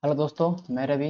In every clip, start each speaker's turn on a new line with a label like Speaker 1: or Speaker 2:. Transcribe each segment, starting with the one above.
Speaker 1: Hello दोस्तों, मैं रवि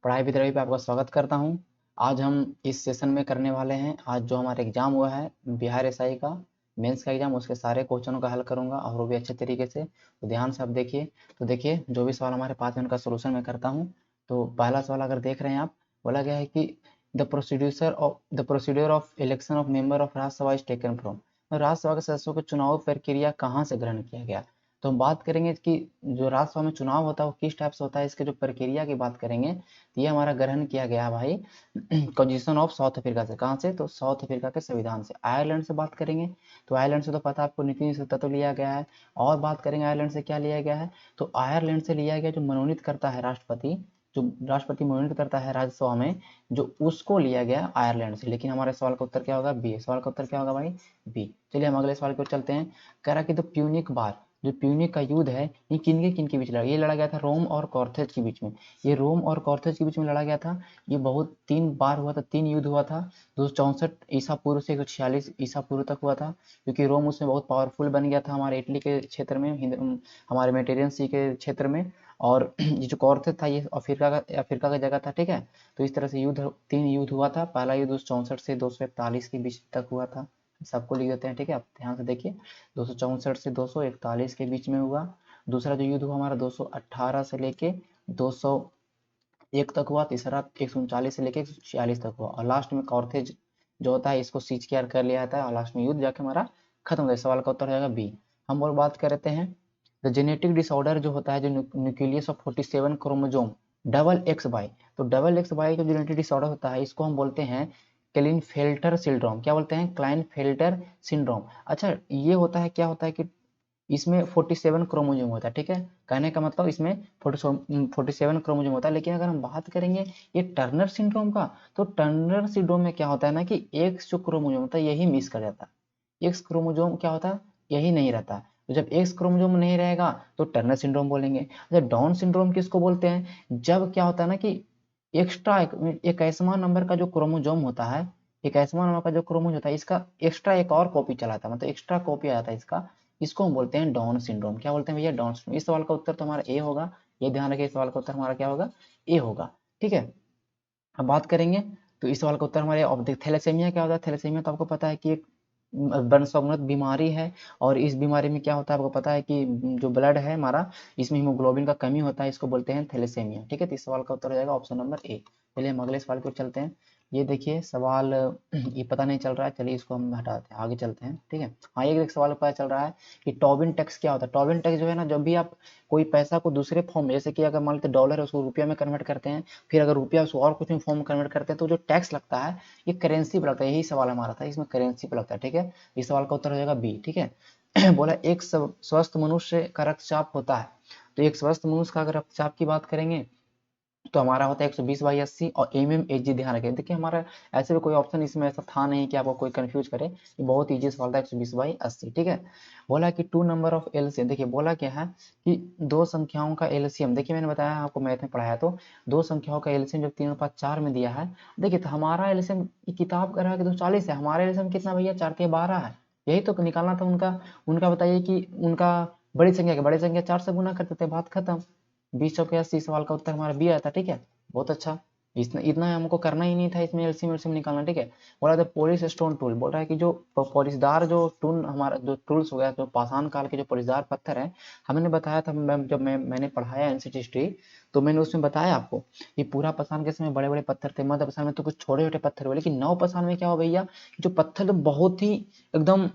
Speaker 1: पढ़ाई विद रवि पे आपका स्वागत करता हूं। आज हम इस सेशन में करने वाले हैं, आज जो हमारा एग्ज़ाम हुआ है बिहार एसआई का मेंस का एग्ज़ाम, उसके सारे क्वेश्चनों का हल करूंगा और वो भी अच्छे तरीके से। तो ध्यान से आप देखिए। तो देखिए, जो भी सवाल हमारे पास है उनका सोल्यूशन मैं करता हूँ। तो पहला सवाल अगर देख रहे हैं आप, बोला गया है कि the procedure of election of member of Rajya Sabha is taken from. तो राज्यसभा के सदस्यों की चुनाव प्रक्रिया कहाँ से ग्रहण किया गया। तो हम बात करेंगे कि जो राज्यसभा में चुनाव होता है वो किस टाइप से होता है, इसके जो प्रक्रिया की बात करेंगे तो ये हमारा ग्रहण किया गया है भाई कॉन्स्टिट्यूशन ऑफ साउथ अफ्रीका से। कहाँ से? तो साउथ अफ्रीका के संविधान से। आयरलैंड से बात करेंगे तो आयरलैंड से तो पता है आपको, नीति निषेध तत्व लिया गया है। और बात करेंगे आयरलैंड से क्या लिया गया है, तो आयरलैंड से लिया गया जो मनोनीत करता है राष्ट्रपति, जो राष्ट्रपति मनोनीत करता है राज्यसभा में, जो उसको लिया गया आयरलैंड से। लेकिन हमारे सवाल का उत्तर क्या होगा? बी। सवाल का उत्तर क्या होगा भाई? बी। चलिए हम अगले सवाल की ओर चलते हैं। कह रहा कि द प्यूनिक बार, जो प्यूनिक का युद्ध है, ये किनके बीच लड़ा? ये लड़ा गया था रोम और कॉर्थेज के बीच में। ये रोम और कॉर्थेज के बीच में लड़ा गया था। ये बहुत 3 बार हुआ था, 3 युद्ध हुआ था। 264 ईसा पूर्व से 146 ईसा पूर्व तक हुआ था, क्योंकि रोम उसमें बहुत पावरफुल बन गया था हमारे इटली के क्षेत्र में, हमारे मेडिटेरियन सी के क्षेत्र में। और ये जो कॉर्थेज था ये अफ्रीका का जगह था, ठीक है। तो इस तरह से 3 युद्ध हुआ था। पहला युद्ध 264 से 241 के बीच तक हुआ था। सबको लिख देते हैं, ठीक है। आप ध्यान से देखिए, 264 से 241 के बीच में हुआ। दूसरा जो युद्ध हुआ हमारा 218 से लेके 201 तक हुआ। तीसरा 139 से लेके 146 तक हुआ। और लास्ट में कॉर्थेज जो होता है, इसको सीज केयर कर लिया जाता है और लास्ट में युद्ध जाके हमारा खत्म हो जाए। सवाल का उत्तर हो जाएगा बी। हम और बात कर रहे हैं द जेनेटिक डिसऑर्डर जो होता है, जो nucleus of 47 chromosome double X Y. तो डबल एक्स वाई जो जेनेटिक डिसऑर्डर होता है, इसको हम बोलते हैं क्लाइनफेल्टर सिंड्रोम। क्या बोलते हैं? Klinefelter syndrome. अच्छा, ये होता है, क्या होता है कि इसमें 47 क्रोमोजोम होता है, ठीक है। कहने का मतलब इसमें 47 क्रोमोजोम होता है। लेकिन अगर हम बात करेंगे ये टर्नर सिंड्रोम का, तो टर्नर सिंड्रोम में क्या होता है ना कि एक्स जो क्रोमोजोम होता है यही मिस कर जाता है। एक्स क्रोमोजोम क्या होता है? यही नहीं रहता। तो जब एक्स क्रोमोजोम नहीं रहेगा तो टर्नर सिंड्रोम बोलेंगे। अच्छा, डाउन सिंड्रोम किसको बोलते हैं? जब क्या होता है ना कि एक्स्ट्रा एक ऐसा नंबर का जो क्रोमोजोम होता है, एक ऐसा नंबर का जो क्रोमोजोम होता है, इसका एक्स्ट्रा एक और कॉपी चलाता है, मतलब एक्स्ट्रा कॉपी आ जाता है इसका। इसको हम बोलते हैं डाउन सिंड्रोम। क्या बोलते हैं भैया? Down syndrome. इस सवाल का उत्तर तो हमारा ए होगा। ये ध्यान रखिए, इस सवाल का उत्तर हमारा क्या होगा? ए होगा, ठीक है। अब बात करेंगे तो इस सवाल का उत्तर हमारे, अब देख थैलेसेमिया क्या होता है। थैलेसेमिया तो आपको पता है कि एक वंशानुगत बीमारी है। और इस बीमारी में क्या होता है आपको पता है कि जो ब्लड है हमारा, इसमें हीमोग्लोबिन का कमी होता है, इसको बोलते हैं थैलेसेमिया, ठीक है। तो इस सवाल का उत्तर हो जाएगा ऑप्शन नंबर ए। चलिए हम अगले सवाल की ओर चलते हैं। ये देखिए सवाल ये पता नहीं चल रहा है, चलिए इसको हम हटाते हैं, आगे चलते हैं, ठीक है। हाँ, एक सवाल पता चल रहा है कि टोबिन टैक्स क्या होता है। टोबिन टैक्स जो है ना, जब भी आप कोई पैसा को दूसरे फॉर्म में, जैसे कि अगर मान लेते डॉलर है उसको रुपया में कन्वर्ट करते हैं, फिर अगर रुपया उसको और कुछ में फॉर्म कन्वर्ट करते हैं, तो जो टैक्स लगता है ये करेंसी पर लगता है। यही सवाल हमारा था, इसमें करेंसी पर लगता है, ठीक है। इस सवाल का उत्तर हो जाएगा बी, ठीक है। बोला एक स्वस्थ मनुष्य का रक्तचाप होता है। तो एक स्वस्थ मनुष्य का अगर रक्तचाप की बात करेंगे तो हमारा होता है 120/80। और एमएमएचजी ध्यान रखें, देखिए हमारा ऐसे भी कोई ऑप्शन इसमें ऐसा था नहीं कि आपको कोई कंफ्यूज करे। ये बहुत ईजी सवाल था, 120/80, ठीक है। बोला कि 2 नंबर ऑफ एलसीएम, देखिए बोला क्या है कि दो संख्याओं का एलसीएम, देखिए मैंने बताया आपको मैथ में पढ़ाया, तो दो संख्याओं का एलसीएम जब 3/4 में दिया है। देखिए तो हमारा एलसीएम किताब का रहा कि 240 है, हमारा एलसीएम कितना भैया? 4×12 है। यही तो निकालना था उनका। उनका बताइए कि उनका बड़ी संख्या 4 से गुना कर देते, बात खत्म। 20/80। सवाल का उत्तर हमारा बी आया था, ठीक है। बहुत अच्छा। इतना इतना हमको करना ही नहीं था इसमें एलसीएम एलसीएम निकालना, ठीक है। बोला था पॉलिश स्टोन टूल, बोल रहा है कि जो पॉलिशदार जो टूल हमारा जो टूल्स हो गया, जो पाषाण काल के जो पॉलिशदार पत्थर है, हमने बताया था, जब मैंने पढ़ाया एनसीटी हिस्ट्री, तो मैंने उसमें बताया आपको कि पूरा पाषाण के समय बड़े बड़े पत्थर थे, मध्य पाषाण में तो कुछ छोटे छोटे पत्थर हुए, लेकिन नव पाषाण में क्या हो भैया, जो पत्थर तो बहुत ही एकदम,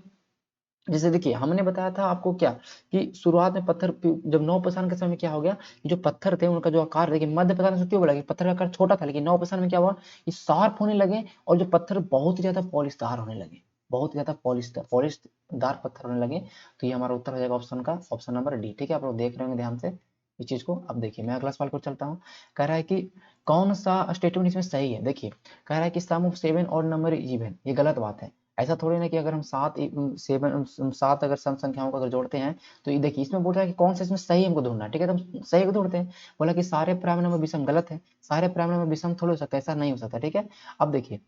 Speaker 1: जैसे देखिए हमने बताया था आपको क्या कि शुरुआत में पत्थर, जब नवपाषाण के समय में क्या हो गया, जो पत्थर थे उनका जो आकार, देखिए मध्य पाषाण से क्यों बोला कि पत्थर का आकार छोटा था, लेकिन नवपाषाण में क्या हुआ, ये शार्प होने लगे और जो पत्थर बहुत ही ज्यादा पॉलिशदार होने लगे, बहुत ही ज्यादा पॉलिशदार पत्थर होने लगे। तो ये हमारा उत्तर हो जाएगा ऑप्शन का, ऑप्शन नंबर डी, ठीक है। आप लोग देख रहे होंगे ध्यान से इस चीज को। अब देखिए मैं अगला सवाल को चलता हूँ। कह रहा है कि कौन सा स्टेटमेंट इसमें सही है। देखिए कह रहा है कि सम ऑफ 7 और नंबर इज इवन, ये गलत बात है। ऐसा थोड़ी ना कि अगर हम सात अगर सम संख्याओं को अगर जोड़ते हैं, तो ये देखिए इसमें बोल रहा है कि कौन सा इसमें सही हमको ढूंढना है, ठीक है। तो हम सही को ढूंढते हैं। बोला कि सारे प्राइम नंबर विषम, गलत है। सारे प्राइम नंबर विषम थोड़ी हो सकता है, ऐसा नहीं हो सकता, ठीक है। अब देखिए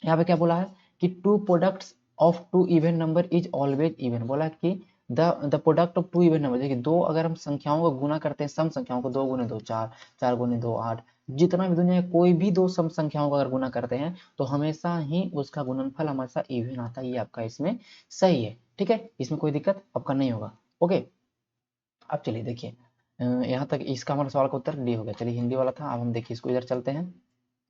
Speaker 1: यहाँ पे क्या बोला है कि two products of two even number is always even, बोला कि the product of two even number, देखिए दो अगर हम संख्याओं को गुना करते हैं, सम संख्याओं को, 2 गुने 2 4, 4 गुने 2 8, जितना भी दुनिया में कोई भी दो सम संख्याओं को अगर गुना करते हैं तो हमेशा ही उसका गुणनफल हमेशा इवन आता है। ये आपका इसमें सही है, ठीक है, इसमें कोई दिक्कत आपका नहीं होगा। ओके, अब चलिए देखिए, यहाँ तक इसका हमारा सवाल का उत्तर डी हो गया। चलिए हिंदी वाला था, अब हम देखिए इसको इधर चलते हैं,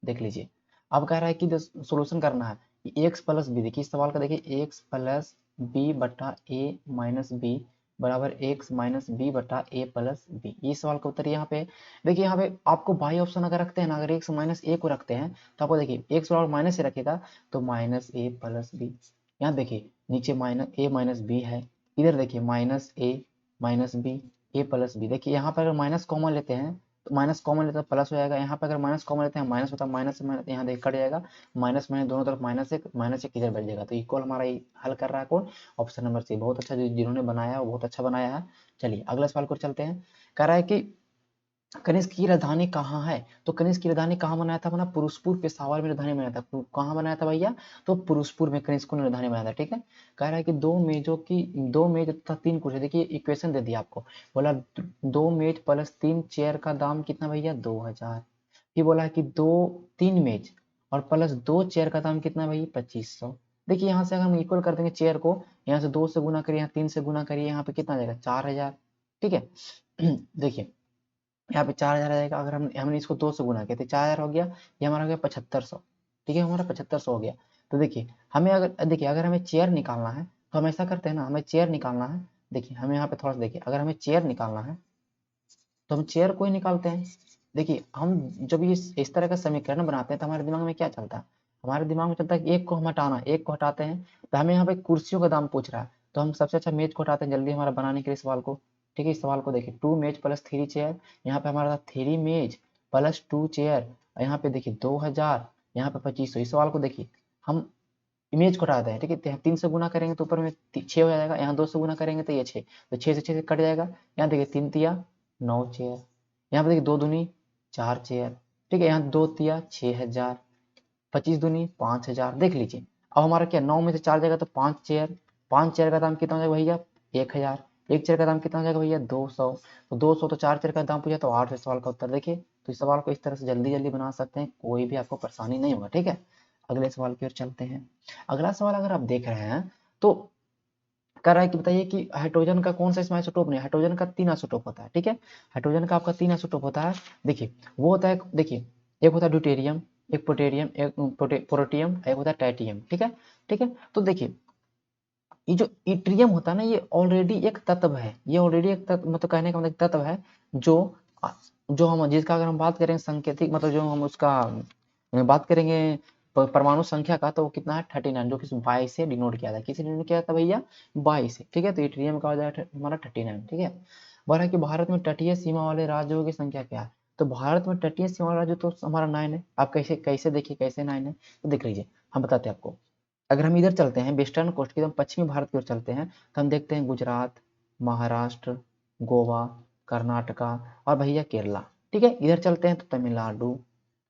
Speaker 1: देख लीजिए। अब कह रहा है कि सोल्यूशन करना है एक्स प्लस बी, देखिए इस सवाल का देखिए, एक्स प्लस बी बटा ए माइनस बी बराबर एक्स माइनस बी बटा ए प्लस बी, ये सवाल का उत्तर यहाँ पे है। देखिए यहाँ पे आपको बाई ऑप्शन अगर रखते हैं ना, अगर एक्स माइनस ए को रखते हैं तो आपको देखिए एक्स बराबर माइनस से रखेगा तो माइनस ए प्लस बी, यहाँ देखिए नीचे माइनस ए माइनस बी है, इधर देखिए माइनस ए माइनस बी ए प्लस बी। देखिए यहाँ पर अगर माइनस कॉमन लेते हैं तो माइनस कॉमन लेते हैं प्लस हो जाएगा, यहाँ पे अगर माइनस कॉमन लेते हैं माइनस होता है, माइनस से माइनस यहाँ देख कट जाएगा, माइनस माइनस दोनों तरफ माइनस एक इधर बढ़ जाएगा, तो इक्वल हमारा ये हल कर रहा है कौन, ऑप्शन नंबर सी। बहुत अच्छा, जिन्होंने बनाया है वो बहुत अच्छा बनाया है। चलिए अगला सवाल को चलते हैं। कह रहा है कि कनिष्क की राजधानी कहाँ है, तो कनिष्क की राजधानी कहाँ बनाया था, अपना पुरुषपुर पेशावर में राजधानी बनाया था। कहाँ बनाया था भैया, तो पुरुषपुर में कनिष्क ने राजधानी बनाया था, ठीक है। कह रहा है कि दो मेज तथा 3 कुर्सी, देखिए इक्वेशन दे दिया आपको, बोला 2 मेज प्लस 3 चेयर का दाम कितना भैया, 2000। फिर बोला है कि 3 मेज और प्लस 2 चेयर का दाम कितना भैया, 2500। देखिए यहाँ से अगर हम इक्वल कर देंगे चेयर को, यहाँ से 2 से गुना करिए, यहाँ 3 से गुना करिए, यहाँ पे कितना आ जाएगा, 4000, ठीक है। देखिए यहाँ पे 4000 आ जाएगा, अगर हमने इसको 2 से गुना किया तो 4000 हो गया, ये हमारा हो गया 7500, ठीक है, हमारा 7500 हो गया। तो देखिए हमें अगर देखिए अगर हमें चेयर निकालना है तो हम ऐसा करते हैं ना, हमें चेयर निकालना है, देखिए हमें यहाँ पे थोड़ा सा देखिए, अगर हमें चेयर निकालना है तो हम चेयर को ही निकालते हैं। देखिए हम जब ये इस तरह का समीकरण बनाते हैं तो हमारे दिमाग में क्या चलता है, हमारे दिमाग में चलता है कि एक को हम हटाना, एक को हटाते हैं, तो हमें यहाँ पे कुर्सियों का दाम पूछ रहा है, तो हम सबसे अच्छा मेज को हटाते हैं जल्दी हमारा बनाने के लिए सवाल को, ठीक है। इस सवाल को देखिए 2 मेज प्लस 3 चेयर, यहाँ पे हमारा 3 मेज प्लस 2 चेयर, यहाँ पे देखिए 2000, यहाँ पे 2500। इस सवाल को देखिए हम इमेज को हटाते हैं, ठीक है, 3 से गुना करेंगे तो ऊपर में 6 हो जाएगा, यहाँ 2 से गुना करेंगे तो ये 6, तो 6 से 6 से कट जाएगा, यहाँ देखिए 3 तिया 9 चेयर, यहाँ पे देखिए 2 दूनी 4 चेयर, ठीक है, यहाँ 2 तिया 6000, 25 दूनी 5000। देख लीजिए अब हमारा क्या, 9 में से 4 जाएगा तो 5 चेयर, 5 चेयर का दाम कितना हो जाएगा भैया, 1000, एक चेयर का दाम कितना हो जाएगा भैया, 200, तो 200 तो 4 चेयर का दाम पूछा तो 8 सवाल का उत्तर। देखिए तो इस सवाल को इस तरह से जल्दी जल्दी बना सकते हैं, कोई भी आपको परेशानी नहीं होगा, ठीक है। अगले सवाल की ओर चलते हैं। अगला सवाल अगर आप देख रहे हैं तो कह रहा है कि बताइए कि हाइड्रोजन का कौन सा इसमें आइसोटोप नहीं, हाइड्रोजन का 3 आइसोटोप होता है, ठीक है, हाइड्रोजन का आपका 3 आइसोटोप होता है। देखिए वो होता है, देखिए एक होता है ड्यूटेरियम, एक प्रोटेरियम, एक प्रोटियम, एक होता है टाइटियम, ठीक है, ठीक है। तो देखिए ये जो इट्रियम होता है ना, ये ऑलरेडी एक तत्व है, ये ऑलरेडी एक तत्व, मतलब कहने का मतलब तत्व है जो जो हम जिसका अगर हम बात करें सांकेतिक, मतलब जो हम उसका बात करेंगे परमाणु संख्या का, तो वो कितना है 39, जो कि 22 से डिनोट किया था, किसी डिनोट किया था भैया 22 से, ठीक है। तो इट्रियम का हो जाएगा हमारा 39, ठीक है। बोला कि भारत में तटीय सीमा वाले राज्यों की संख्या क्या है, तो भारत में तटीय सीमा वाला राज्य तो हमारा 9 है। आप कैसे कैसे देखिए कैसे 9 है, तो देख लीजिए हम बताते हैं आपको। अगर हम इधर चलते हैं वेस्टर्न कोस्ट की, एकदम पश्चिमी भारत की ओर चलते हैं, तो हम देखते हैं गुजरात, महाराष्ट्र, गोवा, कर्नाटका और भैया केरला, ठीक है। इधर चलते हैं तो तमिलनाडु,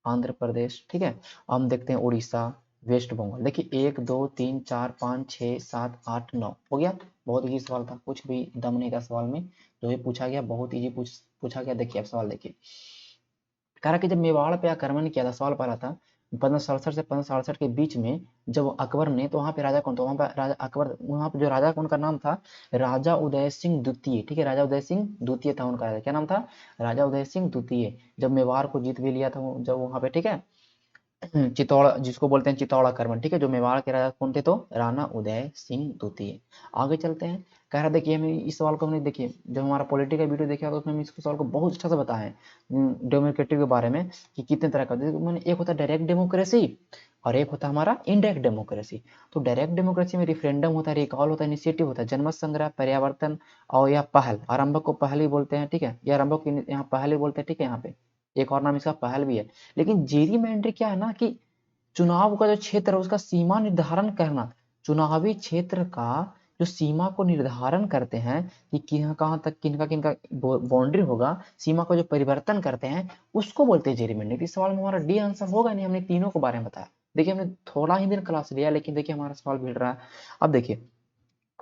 Speaker 1: आंध्र प्रदेश, ठीक है। हम देखते हैं उड़ीसा, वेस्ट बंगाल। देखिए 1 2 3 4 5 6 7 8 9 हो गया। बहुत इजी सवाल था, कुछ भी दम नहीं था सवाल में, जो ये पूछा गया बहुत इजी पूछा गया। देखिए अब सवाल देखिए, कह रहा कि जब मेवाड़ पे आक्रमण किया था, सवाल पहला था 1567 से 1567 के बीच में, जब अकबर ने, तो वहाँ पे राजा कौन था, वहाँ पे राजा अकबर, वहाँ पे जो राजा कौन का नाम था, राजा उदय सिंह द्वितीय, ठीक है, राजा उदय सिंह द्वितीय था उनका राजा, क्या नाम था, राजा उदय सिंह द्वितीय। जब मेवाड़ को जीत भी लिया था जब वहाँ पे, ठीक है, चित्तौड़ जिसको बोलते हैं चित्तौड़ आक्रमण, ठीक है, जो मेवाड़ के राजा कौन थे, तो राणा उदय सिंह द्वितीय। आगे चलते हैं। कह रहा देखिए हमें इस सवाल को हमने देखिए जब हमारा पॉलिटिकल वीडियो देखा तो उसमें हम इस सवाल को बहुत अच्छा से बताए हैं डेमोक्रेटिक के बारे में कि कितने तरह का, मैंने एक होता है डायरेक्ट डेमोक्रेसी और एक होता है हमारा इनडायरेक्ट डेमोक्रेसी। तो डायरेक्ट डेमोक्रेसी में रिफरेंडम होता है, रिकॉल होता है, इनिशिएटिव होता है, जनमत संग्रह, पर्यावर्तन और या पहल, आरंभक को पहल ही बोलते हैं, ठीक है, या आरंभक को यहाँ पहल ही बोलते हैं, ठीक है। यहाँ पे एक और नाम इसका पहल भी है। लेकिन जेरीमैंडरिंग क्या है ना कि चुनाव का जो क्षेत्र है उसका सीमा निर्धारण करना, चुनावी क्षेत्र का जो सीमा को निर्धारण करते हैं कि कहाँ तक किनका किनका बाउंड्री होगा, सीमा को जो परिवर्तन करते हैं उसको बोलते हैं जेरीमैंडरिंग। इस सवाल में हमारा डी आंसर होगा नहीं, हमने तीनों के बारे में बताया। देखिए हमने थोड़ा ही दिन क्लास लिया लेकिन देखिए हमारा सवाल भिड़ रहा है। अब देखिए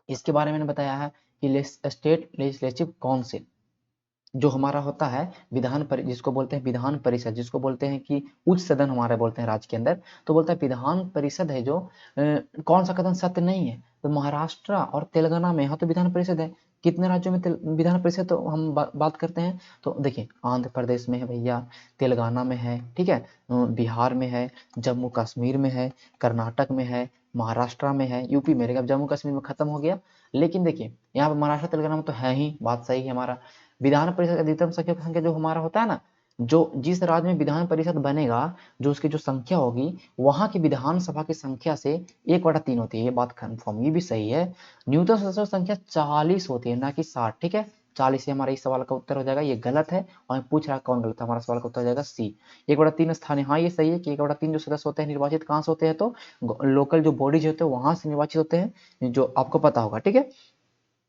Speaker 1: इसके बारे में बताया है कि स्टेट लेजिस्लेटिव काउंसिल जो हमारा होता है जिसको बोलते हैं विधान परिषद, जिसको बोलते हैं कि उच्च सदन हमारे बोलते हैं राज्य के अंदर, तो बोलता है विधान परिषद है जो कौन सा कथन सत्य नहीं है, तो महाराष्ट्र और तेलंगाना में यहाँ तो विधान परिषद है। कितने राज्यों में विधान परिषद तो हम बात करते हैं, तो देखिए आंध्र प्रदेश में है भैया, तेलंगाना में है, ठीक है, बिहार में है, जम्मू कश्मीर में है, कर्नाटक में है, महाराष्ट्र में है, यूपी में रहेगा, जम्मू कश्मीर में खत्म हो गया। लेकिन देखिए यहाँ पर महाराष्ट्र तेलंगाना में तो है ही, बात सही है हमारा। विधान परिषद अधिकतम संख्या जो हमारा होता है ना, जो जिस राज्य में विधान परिषद बनेगा, जो उसकी जो संख्या होगी, वहां की विधानसभा की संख्या से 1/3 होती है, ये बात कंफर्म, ये भी सही है। न्यूनतम सदस्यों की संख्या 40 होती है, ना कि 60, ठीक है। 40 से हमारा इस सवाल का उत्तर हो जाएगा, ये गलत है, और पूछ रहा कौन गलत है, हमारा सवाल का उत्तर हो जाएगा सी, 1/3 स्थान है। हाँ ये सही है कि 1/3 जो सदस्य होते हैं निर्वाचित कहाँ से होते हैं, तो लोकल जो बॉडीज होते हैं वहां से निर्वाचित होते हैं, जो आपको पता होगा, ठीक है।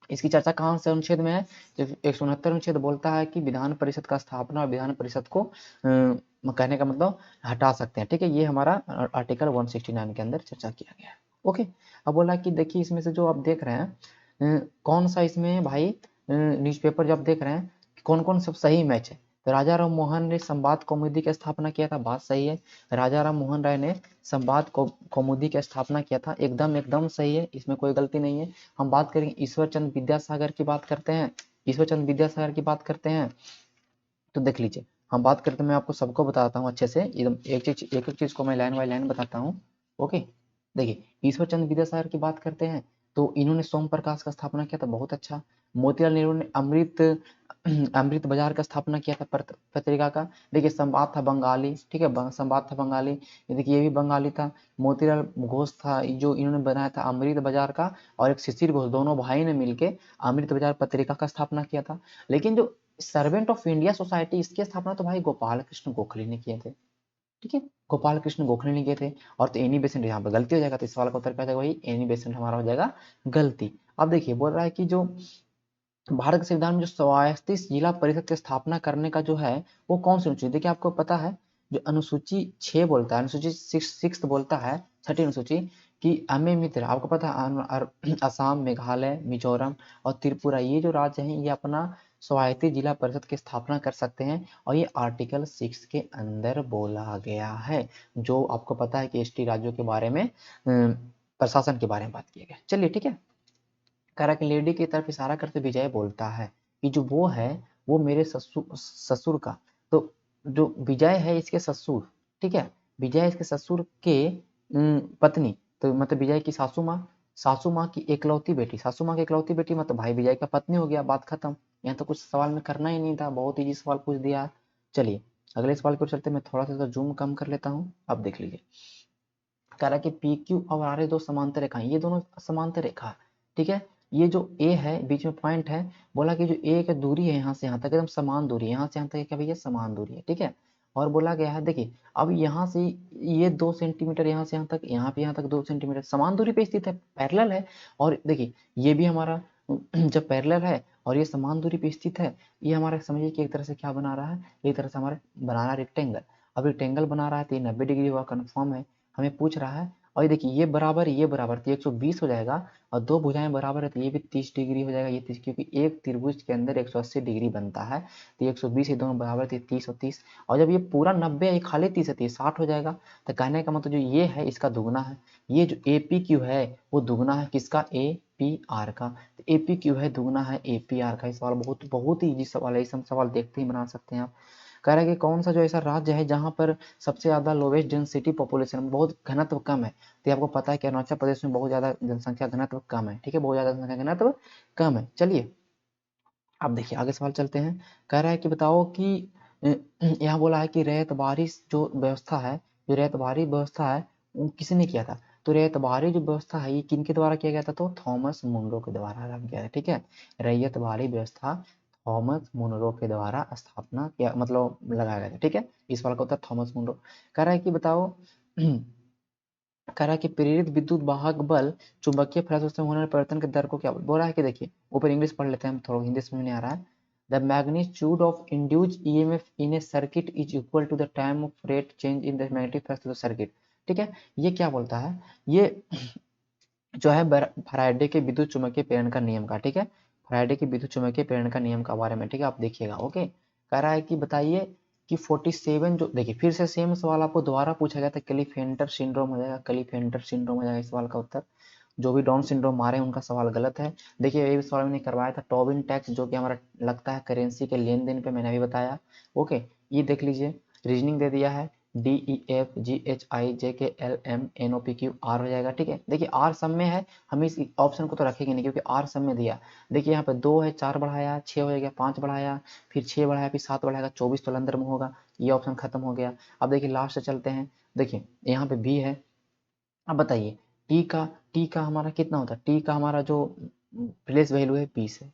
Speaker 1: इसकी चर्चा कहाँ से अनुच्छेद में है, तो 169 अनुच्छेद बोलता है कि विधान परिषद का स्थापना और विधान परिषद को कहने का मतलब हटा सकते हैं, ठीक है। ये हमारा आर्टिकल 169 के अंदर चर्चा किया गया है। ओके, अब बोला कि देखिए इसमें से जो आप देख रहे हैं कौन सा इसमें भाई न्यूज़पेपर जो आप देख रहे हैं कौन कौन सब सही मैच है, तो राजा राम मोहन ने संवाद कौमुदी की स्थापना किया था, बात सही है। राजा राम मोहन राय ने संवाद कौमुदी की स्थापना किया था, एकदम एकदम सही है, इसमें कोई गलती नहीं है। हम बात करेंगे ईश्वर चंद विद्यासागर की बात करते हैं, ईश्वर चंद विद्यासागर की बात करते हैं, तो देख लीजिए हम बात करते हैं, मैं आपको सबको बताता हूँ अच्छे से, एकदम एक एक चीज को मैं लाइन बाय लाइन बताता हूँ। ओके, देखिए ईश्वर चंद विद्यासागर की बात करते हैं, तो इन्होंने सोम प्रकाश का स्थापना किया था, बहुत अच्छा। मोतीलाल नेहरू ने अमृत अमृत बाजार का स्थापना किया था पत्रिका का। देखिए संवाद था बंगाली, ठीक है, संवाद था बंगाली, देखिए ये भी बंगाली था। मोतीलाल घोष था जो इन्होंने बनाया था अमृत बाजार का, और एक शिशिर घोष, दोनों भाई ने मिलके अमृत बाजार पत्रिका का स्थापना किया था। लेकिन जो सर्वेंट ऑफ इंडिया सोसाइटी, इसकी स्थापना तो भाई गोपाल कृष्ण गोखले ने किए थे, ठीक है, गोपाल कृष्ण गोखले ने किए थे। और तो एनी बेसेंट यहाँ पर गलती हो जाएगा, तो इस सवाल का उत्तर क्या हो जाएगा वही, एनी बेसेंट हमारा हो जाएगा गलती। अब देखिए बोल रहा है कि जो भारत के संविधान में जो स्वायत्त जिला परिषद की स्थापना करने का जो है वो कौन सी अनुसूची, देखिए आपको पता है जो अनुसूची 6 बोलता है, अनुसूची 6 बोलता है, छठी अनुसूची, कि अमे मित्र, आपको पता है असम, मेघालय, मिजोरम और त्रिपुरा, ये जो राज्य हैं ये अपना स्वायत्त जिला परिषद की स्थापना कर सकते हैं, और ये आर्टिकल 6 के अंदर बोला गया है। जो आपको पता है कि एसटी राज्यों के बारे में प्रशासन के बारे में बात किया गया। चलिए ठीक है, कह रहा कि लेडी की तरफ इशारा करते विजय बोलता है कि जो वो है वो मेरे ससुर का, तो जो विजय है इसके ससुर, ठीक है, विजय इसके ससुर के पत्नी, तो मतलब विजय की सासू माँ की एकलौती बेटी, सासू माँ की एकलौती बेटी मतलब भाई विजय का पत्नी हो गया, बात खत्म। यहाँ तो कुछ सवाल में करना ही नहीं था, बहुत इजी सवाल पूछ दिया। चलिए अगले सवाल की ओर चलते, मैं थोड़ा सा जूम कम कर लेता हूँ, अब देख लीजिए। कह रहा है कि पी क्यू और आर एस दो समांतर रेखा, ये दोनों समांतर रेखा, ठीक है। ये जो ए है बीच में पॉइंट है, बोला कि जो ए की दूरी है यहाँ से यहाँ तक एकदम समान दूरी है, यहाँ से यहाँ तक क्या भैया समान दूरी है, ठीक है। और बोला गया है देखिए अब यहाँ से ये 2 सेंटीमीटर, यहाँ से यहाँ तक, यहाँ पे यहाँ तक 2 सेंटीमीटर समान दूरी पे स्थित है, पैरेलल है। और देखिए ये भी हमारा जब पैरेलल है और ये समान दूरी पे स्थित है, ये हमारा समझिए कि एक तरह से क्या बना रहा है, एक तरह से हमारा बना रहा है रेक्टेंगल। अब रेक्टेंगल बना रहा है तो ये 90 डिग्री हुआ, कन्फर्म है। हमें पूछ रहा है, और ये देखिए ये बराबर तो 120 हो जाएगा, और दो भुजाएं बराबर है तो ये भी 30 डिग्री हो जाएगा, ये 30, क्योंकि एक त्रिभुज के अंदर 180 डिग्री बनता है, तो 120 ये दोनों बराबर थे 30 और 30, और जब ये पूरा 90 है खाली 30 है तो ये 60 हो जाएगा। तो कहने का मतलब जो ये है इसका दुगना है, ये जो ए पी क्यू है वो दुगना है किसका, ए पी आर का, तो ए पी क्यू है दुगना है ए पी आर का। ये सवाल बहुत बहुत ही इजी सवाल है, इस सवाल देखते ही बना सकते हैं आप। कह रहा है कि कौन सा जो ऐसा राज्य है जहाँ पर सबसे ज्यादा लोवेस्ट डेंसिटी पॉपुलेशन, बहुत घनत्व कम है, तो आपको पता है कि अरुणाचल प्रदेश में बहुत ज्यादा जनसंख्या घनत्व कम है, ठीक है, बहुत ज्यादा जनसंख्या घनत्व कम है। चलिए अब देखिए आगे सवाल चलते हैं। कह रहा है कि बताओ कि यहाँ बोला है कि रैयत बारी जो व्यवस्था है, जो रैयत बारी व्यवस्था है वो किसने किया था, तो रैयत बारी जो व्यवस्था है ये किनके द्वारा किया गया था, तो थॉमस मुनरो के द्वारा आरंभ किया था, ठीक है। रैयत बारी व्यवस्था थॉमस मुनरो के द्वारा स्थापना किया, मतलब लगाया गया था, ठीक है। इस सवाल का उत्तर थॉमस मुनरो। कह रहा है कि बताओ कह रहा है कि प्रेरित विद्युत वाहक बल चुंबकीय फ्लक्स से होने वाले परिवर्तन के दर को क्या बोल रहा है, कि देखिए ऊपर इंग्लिश पढ़ लेते हैं हम, थोड़ा हिंदी समझ नहीं आ रहा है। The magnitude of induced EMF in a circuit is equal to the time of rate change in the magnetic flux of the circuit, ठीक है। ये क्या बोलता है, ये जो है फैराडे के विद्युत चुम्बकीय प्रेरण का नियम का, ठीक है। फ्राइडे की विद्युत चुम्बकीय प्रेरण का नियम का बारे में, ठीक है, आप देखिएगा। ओके, कह रहा है कि बताइए कि 47 जो, देखिए फिर से सेम सवाल आपको दोबारा पूछा गया था, क्लीफेंटर सिंड्रोम हो जाएगा, क्लीफेंटर सिंड्रोम हो जाएगा इस सवाल का उत्तर। जो भी डाउन सिंड्रोम मारे उनका सवाल गलत है। देखिए ये सवाल मैंने करवाया था, टोबिन टैक्स जो कि हमारा लगता है करेंसी के लेन देन पे, मैंने अभी बताया। ओके, ये देख लीजिए, रीजनिंग दे दिया है, D E F G H I J K L M N O P Q R हो जाएगा। ठीक है, देखिए आर सब में है, हम इस ऑप्शन को तो रखेंगे नहीं क्योंकि आर सब में दिया। देखिए यहाँ पे 2 है, 4 बढ़ाया, 6 हो गया, 5 बढ़ाया, फिर 6 बढ़ाया, फिर 7 बढ़ाएगा, 24 तो अंदर में होगा, ये ऑप्शन खत्म हो गया। अब देखिए लास्ट से चलते हैं, देखिए यहाँ पे बी है। अब बताइए टी का हमारा कितना होता है, टी का हमारा जो प्लेस वैल्यू है 20 है।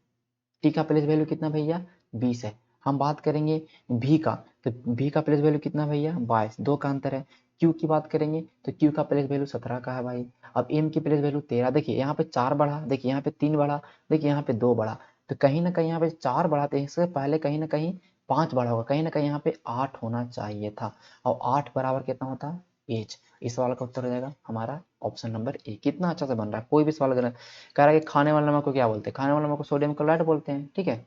Speaker 1: टी का प्लेस वैल्यू कितना भैया, 20 है। हम बात करेंगे भी का, तो भी का प्लेस वैल्यू कितना भैया, 22, 2 का अंतर है। क्यू की बात करेंगे तो क्यू का प्लेस वैल्यू 17 का है भाई। अब एम की प्लेस वैल्यू 13, देखिए यहाँ पे 4 बढ़ा, देखिए यहाँ पे 3 बढ़ा, देखिए यहाँ पे 2 बढ़ा, तो कहीं ना कहीं यहाँ पे 4 बढ़ा, तो इससे पहले कहीं ना कहीं 5 बढ़ा होगा, कहीं ना कहीं यहाँ पे 8 होना चाहिए था। और 8 बराबर कितना होता है, एच। इस सवाल का उत्तर हो जाएगा हमारा ऑप्शन नंबर ए। कितना अच्छा से बन रहा है, कोई भी सवाल गलत। कह रहा है कि खाने वाले नमक को क्या बोलते हैं, खाने वाले नमक को सोडियम क्लोराइड बोलते हैं। ठीक है,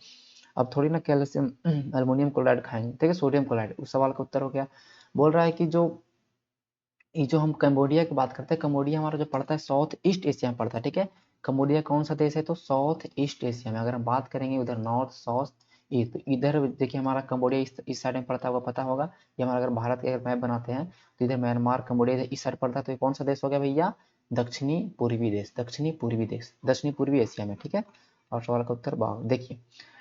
Speaker 1: अब थोड़ी ना कैल्शियम अल्मोनियम क्लोराइड खाएंगे, ठीक है, सोडियम क्लोराइड। उस सवाल का उत्तर हो गया। बोल रहा है कि जो ये जो हम कंबोडिया की बात करते हैं, कंबोडिया हमारा जो पड़ता है साउथ ईस्ट एशिया में पड़ता है। ठीक है, कंबोडिया कौन सा देश है, तो साउथ ईस्ट एशिया में। अगर हम बात करेंगे उधर नॉर्थ साउथ ईस्ट, तो इधर देखिए हमारा कंबोडिया इस साइड में पड़ता होगा, पता होगा। ये हमारा अगर भारत के अगर मैप बनाते हैं तो इधर म्यांमार कंबोडिया इस साइड पड़ता है, तो ये कौन सा देश हो गया भैया, दक्षिणी पूर्वी देश, दक्षिणी पूर्वी देश, दक्षिणी पूर्वी एशिया में। ठीक है, और सवाल का उत्तर बाव। देखिए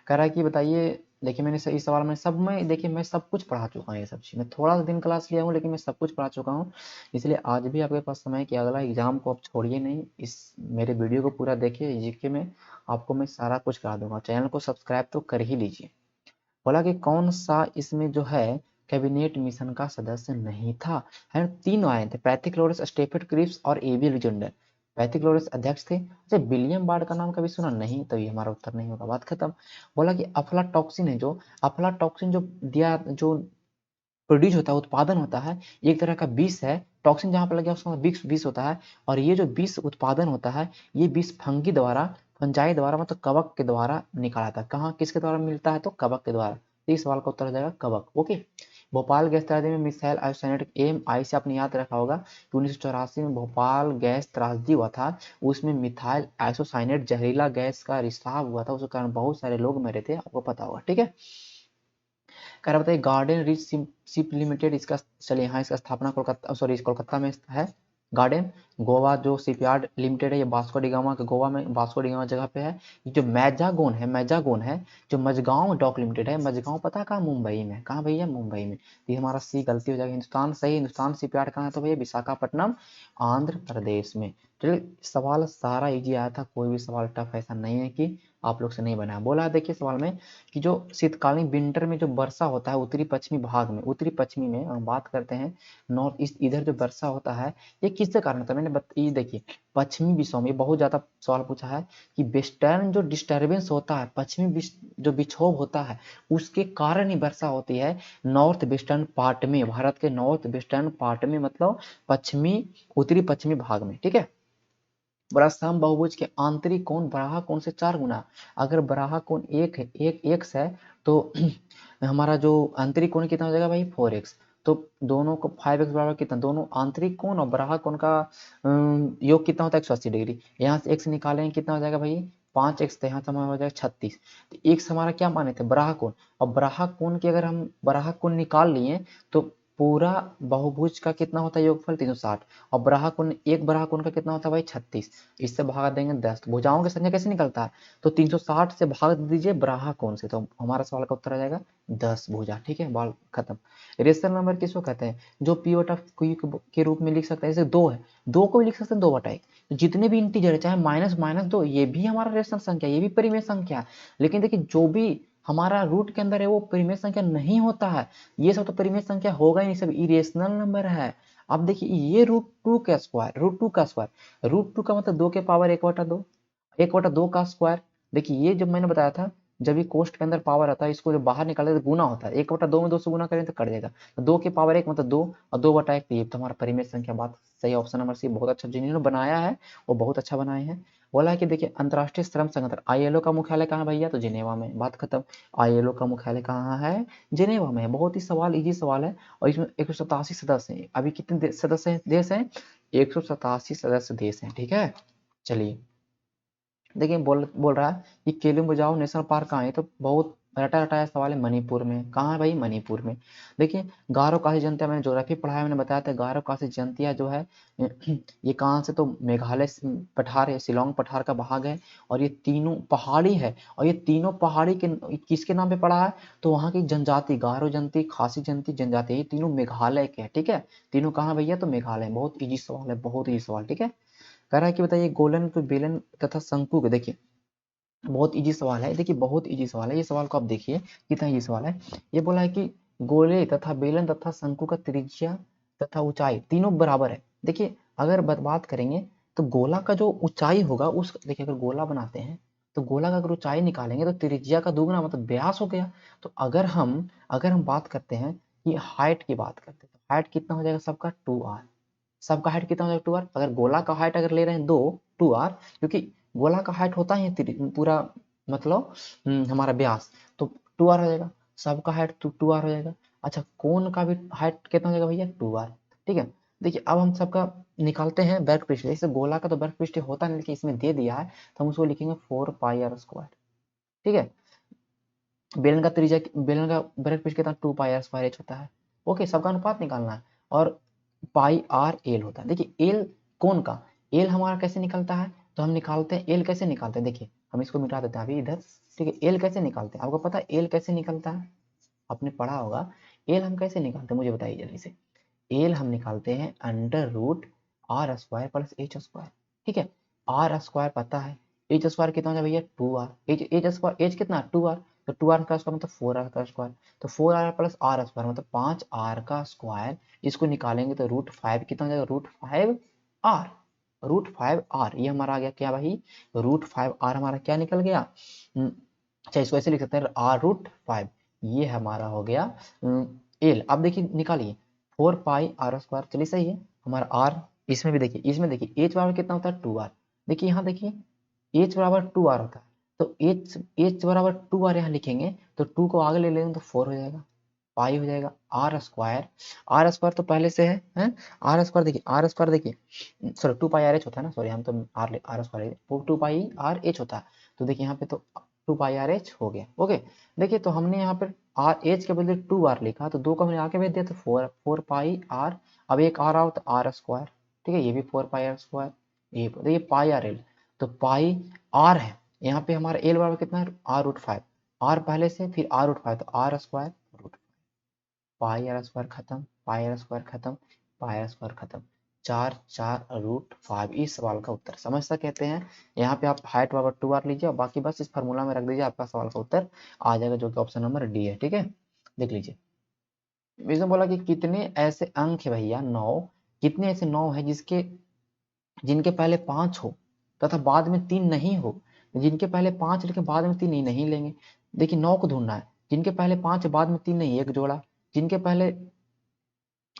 Speaker 1: कह रहा है कि बताइए, देखिए मैंने इस सवाल में सब में, देखिए मैं सब कुछ पढ़ा चुका हूँ, ये सब चीज़ मैं थोड़ा सा दिन क्लास लिया हूँ लेकिन मैं सब कुछ पढ़ा चुका हूँ। इसलिए आज भी आपके पास समय है कि अगला एग्जाम को आप छोड़िए नहीं, इस मेरे वीडियो को पूरा देखिए, जीके में आपको मैं सारा कुछ करा दूंगा। चैनल को सब्सक्राइब तो कर ही लीजिए। बोला कि कौन सा इसमें जो है कैबिनेट मिशन का सदस्य नहीं था, है, 3 आए थे, पैथिक लॉरेंस, स्टेफर्ड क्रिप्स और एबी अलेक्जेंडर। पैथिक लॉरेंस अध्यक्ष थे। अच्छा, विलियम बार्ड का नाम कभी सुना नहीं, तो ये हमारा उत्तर नहीं होगा, बात खत्म। बोला कि अफलाटॉक्सिन है, जो अफलाटॉक्सिन जो दिया, जो प्रोड्यूस होता है, उत्पादन होता है, एक तरह का विष है। टॉक्सिन जहाँ पर लग गया उसका विष विष होता है। और ये जो विष उत्पादन होता है, ये विष फंगी द्वारा, फंजाई द्वारा, मतलब कवक के द्वारा निकाला जाता है। कहाँ, किसके द्वारा मिलता है, तो कवक के द्वारा। तो इस सवाल का उत्तर हो जाएगा कवक। ओके, भोपाल गैस त्रासदी में मिसाइल आइसोसाइनेट एम आई से आपने याद रखा होगा कि 1984 में भोपाल गैस त्रासदी हुआ था, उसमें मिथाइल आइसोसाइनेट जहरीला गैस का रिसाव हुआ था, उसके कारण बहुत सारे लोग मरे थे, आपको पता होगा। ठीक है, कह रहा बताइए गार्डन रिच शिप लिमिटेड, इसका चलिए हाँ, इसका स्थापना कोलकाता, सॉरी कोलकाता में है। गार्डन, गोवा जो शिपयार्ड लिमिटेड है, ये वास्को डी गामा के, गोवा में वास्को डी गामा जगह पे है। ये जो मैजागोन है, जो मजगांव डॉक लिमिटेड है, मजगांव पता है कहाँ, मुंबई में। कहाँ भैया, मुंबई में। तो ये हमारा सी गलती हो जाएगा, हिंदुस्तान सही, हिंदुस्तान शिपयार्ड कहाँ है, तो भैया विशाखापट्टनम, आंध्र प्रदेश में। चलिए सवाल सारा इजी आया था, कोई भी सवाल टफ ऐसा नहीं है कि आप लोग से नहीं बना। बोला देखिए सवाल में कि जो शीतकालीन विंटर में जो वर्षा होता है उत्तरी पश्चिमी भाग में, उत्तरी पश्चिमी में हम बात करते हैं, नॉर्थ ईस्ट, इधर जो वर्षा होता है, ये किसके कारण होता है, मैंने ये देखिए पश्चिमी विषयों में बहुत ज्यादा सवाल पूछा है कि वेस्टर्न जो डिस्टर्बेंस होता है, पश्चिमी जो विक्षोभ होता है, उसके कारण ही वर्षा होती है नॉर्थ वेस्टर्न पार्ट में, भारत के नॉर्थ वेस्टर्न पार्ट में, मतलब पश्चिमी, उत्तरी पश्चिमी भाग में। ठीक है, बड़ा सम बहुभुज के आंतरिक कोण बराह कोण से 4 गुना। अगर बराह कोण एक है, एक एक्स है, तो हमारा जो आंतरिक कोण कितना हो जाएगा भाई, 4x। तो दोनों को 5x बराबर कितना, दोनों आंतरिक कोण और बराह कोण का योग कितना होता है, 180 डिग्री। यहाँ से x निकालेंगे कितना हो जाएगा भाई, 5x, तो यहाँ से हमारा हो जाएगा 36। तो x हमारा क्या माने थे, बराह कोण। और बराह कोण की अगर हम बराह कोण निकाल लिए तो पूरा बहुभुज का कितना होता है योगफल, 360। और बराह कोण, एक बराह कोण का कितना होता है भाई, 36। इससे भाग देंगे 10, भुजाओं की संख्या कैसे निकलता है, तो 360 से भाग दीजिए बराह कोण से, तो हमारा सवाल का उत्तर आ जाएगा 10 भुजा। ठीक है, बाल खत्म। रेशनल नंबर किसको कहते हैं, जो पी बटा क्यू के रूप में लिख सकते हैं, जैसे 2 है, 2 को भी लिख सकते हैं 2/1। तो जितने भी इंटीजर है, चाहे माइनस माइनस 2, ये भी हमारा रेशनल संख्या, ये भी परिमेय संख्या है। लेकिन देखिए जो भी हमारा रूट के अंदर है वो परिमेय संख्या नहीं होता है, ये सब तो परिमेय संख्या होगा ही नहीं, सब इरेशनल नंबर है। अब देखिए ये रूट टू का मतलब 2 के पावर 1/2, 1/2 का स्क्वायर। देखिए ये जब मैंने बताया था, जब ये कोष्ट के अंदर पावर आता है, इसको जब बाहर निकाले तो गुना होता है, 1/2 में 2 से गुना करें तो कट जाएगा, तो 2 के पावर 1 मतलब 2, और 2/1, तो ये तो हमारा परिमेय संख्या। बात सही, ऑप्शन नंबर सी बहुत अच्छा, जिन्होंने बनाया है वो बहुत अच्छा बनाए हैं। बोला है कि देखिए अंतर्राष्ट्रीय श्रम संगठन आईएलओ का मुख्यालय कहाँ है भैया, तो जिनेवा में, बात खत्म। आईएलओ का मुख्यालय कहाँ है, जिनेवा में। बहुत ही सवाल इजी सवाल है, और इसमें 187 सदस्य हैं। अभी कितने सदस्य हैं, देश हैं, 187 सदस्य देश हैं, ठीक है। चलिए देखिए बोल बोल रहा है कि केलिंग बुजाओ नेशनल पार्क कहाँ है, तो बहुत रटा रटाया सवाल है, मणिपुर में। कहाँ है भाई, मणिपुर में। देखिए गारो कासी जयंतिया, मैंने ज्योग्राफी पढ़ाया, मैंने बताया था गारो कासी जयंतिया जो है ये कहाँ से, तो मेघालय पठार है, शिलोंग पठार का भाग है, और ये तीनों पहाड़ी है, और ये तीनों पहाड़ी के किसके नाम पे पड़ा है, तो वहाँ की जनजाति, गारो जनती, खासी जनती, जनजाति, ये तीनों मेघालय के हैं, ठीक है। तीनों कहाँ भैया, तो मेघालय। बहुत ईजी सवाल है, बहुत ईजी सवाल, ठीक है। कह रहा है कि बताइए गोलन तो बेलन तथा शंकु के, देखिए बहुत इजी सवाल है, देखिए बहुत इजी सवाल है, ये सवाल को आप देखिए कितना इजी सवाल है। ये बोला है कि गोले तथा बेलन तथा शंकु का त्रिज्या तथा ऊंचाई तीनों बराबर है। देखिए अगर बात करेंगे तो गोला का जो ऊंचाई होगा उस, देखिए अगर गोला बनाते हैं तो गोला का अगर ऊंचाई निकालेंगे तो त्रिज्या का दुगना मतलब व्यास हो गया। तो अगर हम बात करते हैं कि हाइट की बात करते हैं, तो हाइट कितना हो जाएगा सबका, 2r। सबका हाइट कितना हो जाएगा, 2r। अगर गोला का हाइट अगर ले रहे हैं 2r, क्योंकि गोला का हाइट होता है पूरा मतलब हमारा व्यास, तो 2r हो जाएगा। सबका हाइट 2r हो जाएगा। अच्छा कोण का भी हाइट कितना हो जाएगा भैया, 2r, ठीक है। देखिए अब हम सबका निकालते हैं वर्ग पृष्ठ। जैसे गोला का तो वर्ग पृष्ठ होता नहीं, लेकिन इसमें दे दिया है तो हम उसको लिखेंगे 4πr², ठीक है। बेलन का वर्ग पृष्ठ कितना, 2πr² होता है। ओके, सबका अनुपात निकालना है, और पाई आर एल होता है। देखिए एल कौन का, एल हमारा कैसे निकलता है, तो हम निकालते हैं, एल कैसे निकालते हैं, देखिए हम इसको मिटा देते हैं अभी इधर, ठीक है। एल कैसे निकालते हैं, आपको पता है एल कैसे निकलता है, आपने पढ़ा होगा। एल हम कैसे निकालते हैं, मुझे बताइए जल्दी से। एल हम निकालते हैं √r² प्लस h², ठीक है। r² पता है, h² कितना हो जाए भैया, 2r। एच कितना, 2r, तो 2r का स्क्वायर मतलब 4r का स्क्वायर, तो 4r प्लस r² मतलब 5r का स्क्वायर। इसको निकालेंगे तो √5 कितना हो जाएगा, √5r। √5r ये हमारा आ गया क्या भाई, √5r हमारा क्या निकल गया। अच्छा इसको ऐसे लिख सकते हैं r√5, ये हमारा हो गया एल। अब देखिए निकालिए 4πr², चलिए सही है हमारा r। इसमें भी देखिए, इसमें देखिए h बराबर कितना होता है, 2r। देखिए यहाँ देखिए h बराबर 2r होता है, तो h बराबर 2r यहाँ लिखेंगे, तो 2 को आगे ले लेंगे तो 4 हो जाएगा, पाई हो जाएगा r²। तो पहले से है r², देखिए r² देखिए, सॉरी 2πrh होता है ना, सॉरी हम तो r² वो 2πrh होता है। तो देखिए यहाँ पे तो 2πrh हो गया, ओके। देखिए तो हमने यहाँ पर h के बदले 2r लिखा, तो 2 को हमने आगे भेज दिया तो 4πr। अब एक r आओ तो r², ठीक है, ये भी 4πr², ये देखिए पाई आर एल, तो पाई r है यहाँ पे हमारा एल बराबर कितना है, r√5। r पहले से, फिर r√5, तो r² πr² खत्म, πr² खत्म, πr² खत्म, 4 इस सवाल का उत्तर समझता कहते हैं। यहाँ पे आप हाइट बराबर 2r लीजिए और बाकी बस इस फार्मूला में रख दीजिए, आपका सवाल का उत्तर आ जाएगा, जो कि ऑप्शन नंबर डी है, ठीक है। देख लीजिए इसने बोला कि कितने ऐसे अंक है भैया, 9, कितने ऐसे 9 है जिनके पहले 5 हो तथा बाद में 3 नहीं हो। जिनके पहले 5 लेकिन बाद में 3 नहीं लेंगे। देखिए 9 को ढूंढना है, जिनके पहले 5 बाद में 3 नहीं, एक जोड़ा। जिनके पहले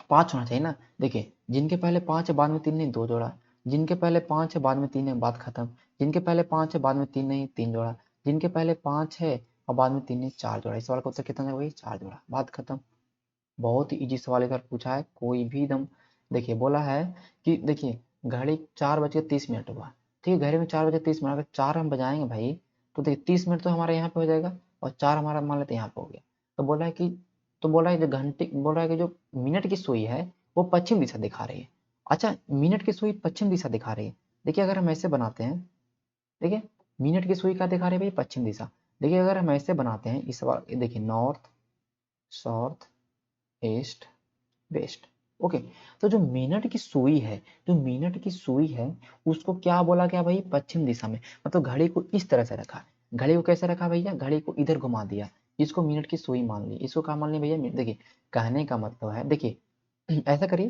Speaker 1: 5 होना चाहिए ना, देखिए जिनके पहले 5 है बाद में 3 नहीं, 2 जोड़ा। जिनके पहले 5 है बाद में 3 है, बात खत्म। जिनके पहले 5 है बाद में 3 नहीं, 3 जोड़ा। जिनके पहले 5 है और बाद में 3 नहीं, 4 जोड़ा। इस सवाल का उत्तर कितना है वही, 4 जोड़ा, बात खत्म। बहुत ही इजी सवाल इधर पूछा है, कोई भी एकदम। देखिए बोला है कि देखिए घड़ी 4:30 हुआ, ठीक है, घड़ी में 4:30, अगर 4 हम बजाएंगे भाई, तो देखिए 30 मिनट तो हमारे यहाँ पे हो जाएगा, और 4 हमारा मान लेते यहाँ पे हो गया। तो बोला है कि जो घंटे, बोल रहा है कि जो मिनट की सुई है वो पश्चिम दिशा दिखा रही है। अच्छा मिनट की सुई पश्चिम दिशा दिखा रही है। देखिए अगर हम ऐसे बनाते हैं, देखिए मिनट की सुई क्या दिखा रही है भाई, पश्चिम दिशा। देखिए अगर हम ऐसे बनाते हैं इस बार, देखिए north, south, east, west, okay. तो जो मिनट की सुई है, उसको क्या बोला गया भाई, पश्चिम दिशा में। मतलब घड़ी को इस तरह से रखा, घड़ी को कैसे रखा भैया, घड़ी को इधर घुमा दिया, इसको मिनट की सुई मान ली। इसको क्या मान ली भैया, देखिए कहने का मतलब है, देखिए ऐसा करिए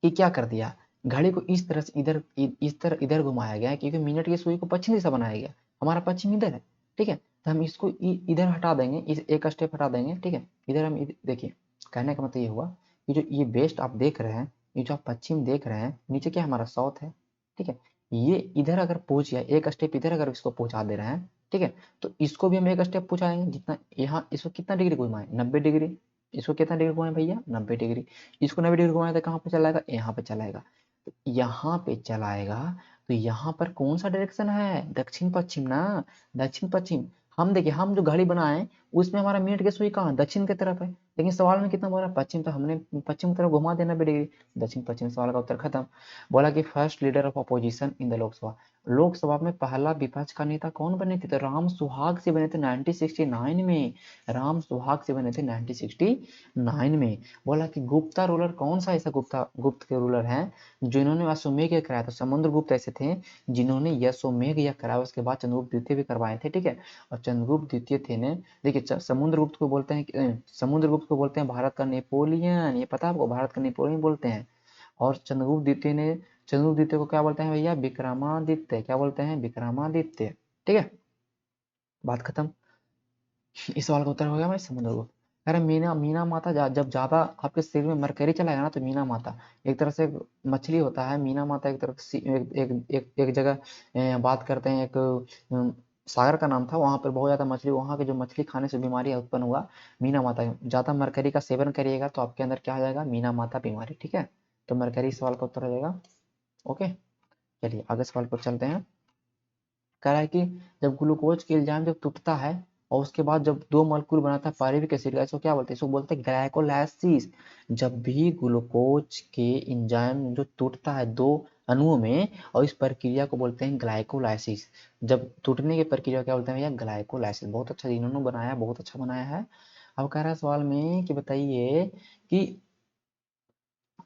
Speaker 1: कि क्या कर दिया, घड़ी को इस तरह से इधर, इस तरह इधर घुमाया गया है, क्योंकि मिनट की सुई को पश्चिम दिशा बनाया गया, हमारा पश्चिम इधर है, ठीक है। तो हम इसको इधर हटा देंगे, इस एक स्टेप हटा देंगे, ठीक है। इधर हम देखिए कहने का मतलब ये हुआ कि जो ये वेस्ट आप देख रहे हैं, ये जो आप पश्चिम देख रहे हैं, नीचे क्या हमारा साउथ है, ठीक है। ये इधर अगर पहुंच गया, एक स्टेप इधर अगर इसको पहुंचा दे रहे हैं, ठीक है, तो इसको भी हम एक स्टेप पहुंचाएंगे, जितना यहाँ इसको कितना डिग्री घुमाए, 90 डिग्री। इसको कितना डिग्री घुमाए भैया, 90 डिग्री। इसको 90 डिग्री घुमाए तो कहाँ पे चलाएगा, यहाँ पे चलाएगा। तो यहाँ पे चलाएगा, तो यहाँ पर कौन सा डायरेक्शन है, दक्षिण पश्चिम ना, दक्षिण पश्चिम। हम देखिए, हम जो घड़ी बनाए उसमें हमारा मिनट की सुई कहाँ, दक्षिण की तरफ है, लेकिन सवाल में कितना बोला, पश्चिम, तो हमने पश्चिम की तरफ घुमा दिया 90 डिग्री, दक्षिण पश्चिम। सवाल का उत्तर खत्म। बोला कि first leader of opposition in the Lok Sabha, Lok Sabha में पहला विपक्ष का नेता कौन बने थे, तो राम सुहाग से बने थे 1969 में, राम सुहाग से बने थे 1969 में। बोला कि गुप्ता रूलर कौन सा ऐसा गुप्त के रूलर हैं जिन्होंने अश्वमेध यज्ञ कराया, तो समुद्रगुप्त ऐसे थे जिन्होंने अश्वमेध यज्ञ कराया, उसके बाद चंद्रगुप्त द्वितीय भी करवाए थे, ठीक है। और चंद्रगुप्त द्वितीय थे ने, देखिए समुद्रगुप्त को बोलते हैं, समुद्रगुप्त को बोलते हैं भारत का नेपोलियन, ये पता है आपको, भारत का नेपोलियन बोलते हैं। और चंद्रगुप्त द्वितीय को क्या बोलते हैं भैया, विक्रमादित्य, क्या बोलते हैं, विक्रमादित्य, ठीक है। बात खत्म। इस सवाल का उत्तर हो गया भाई, समुद्रगुप्त। अरे मीना मीना माता जब ज्यादा आपके शरीर में मरकरी चलाएगा ना, तो मीना माता एक तरह से मछली होता है, मीना माता एक तरह से एक जगह बात करते हैं, एक सागर का नाम था, वहां पर बहुत ज्यादा मछली, वहां के जो मछली खाने से बीमारी उत्पन्न हुआ, मीना माता। ज्यादा मरकरी का सेवन करिएगा तो आपके अंदर क्या आ जाएगा, मीना माता बीमारी, ठीक है। तो मरकरी सवाल का उत्तर हो जाएगा। ओके, चलिए आगे सवाल पर चलते हैं। कह रहा है कि जब ग्लूकोज के एंजाइम जब टूटता है और उसके बाद जब दो मॉलिक्यूल बनाता है पायरुविक एसिड का, इसको क्या बोलते हैं, इसको बोलते हैं ग्लाइकोलाइसिस। जब भी ग्लूकोज के एंजाइम जो टूटता है दो अणुओं में, और इस प्रक्रिया को बोलते हैं ग्लाइकोलाइसिस। जब टूटने की प्रक्रिया क्या बोलते हैं भैया, ग्लाइकोलाइसिस। बहुत अच्छा इन्होंने बनाया, बहुत अच्छा बनाया है। अब कह रहा है सवाल में कि बताइए कि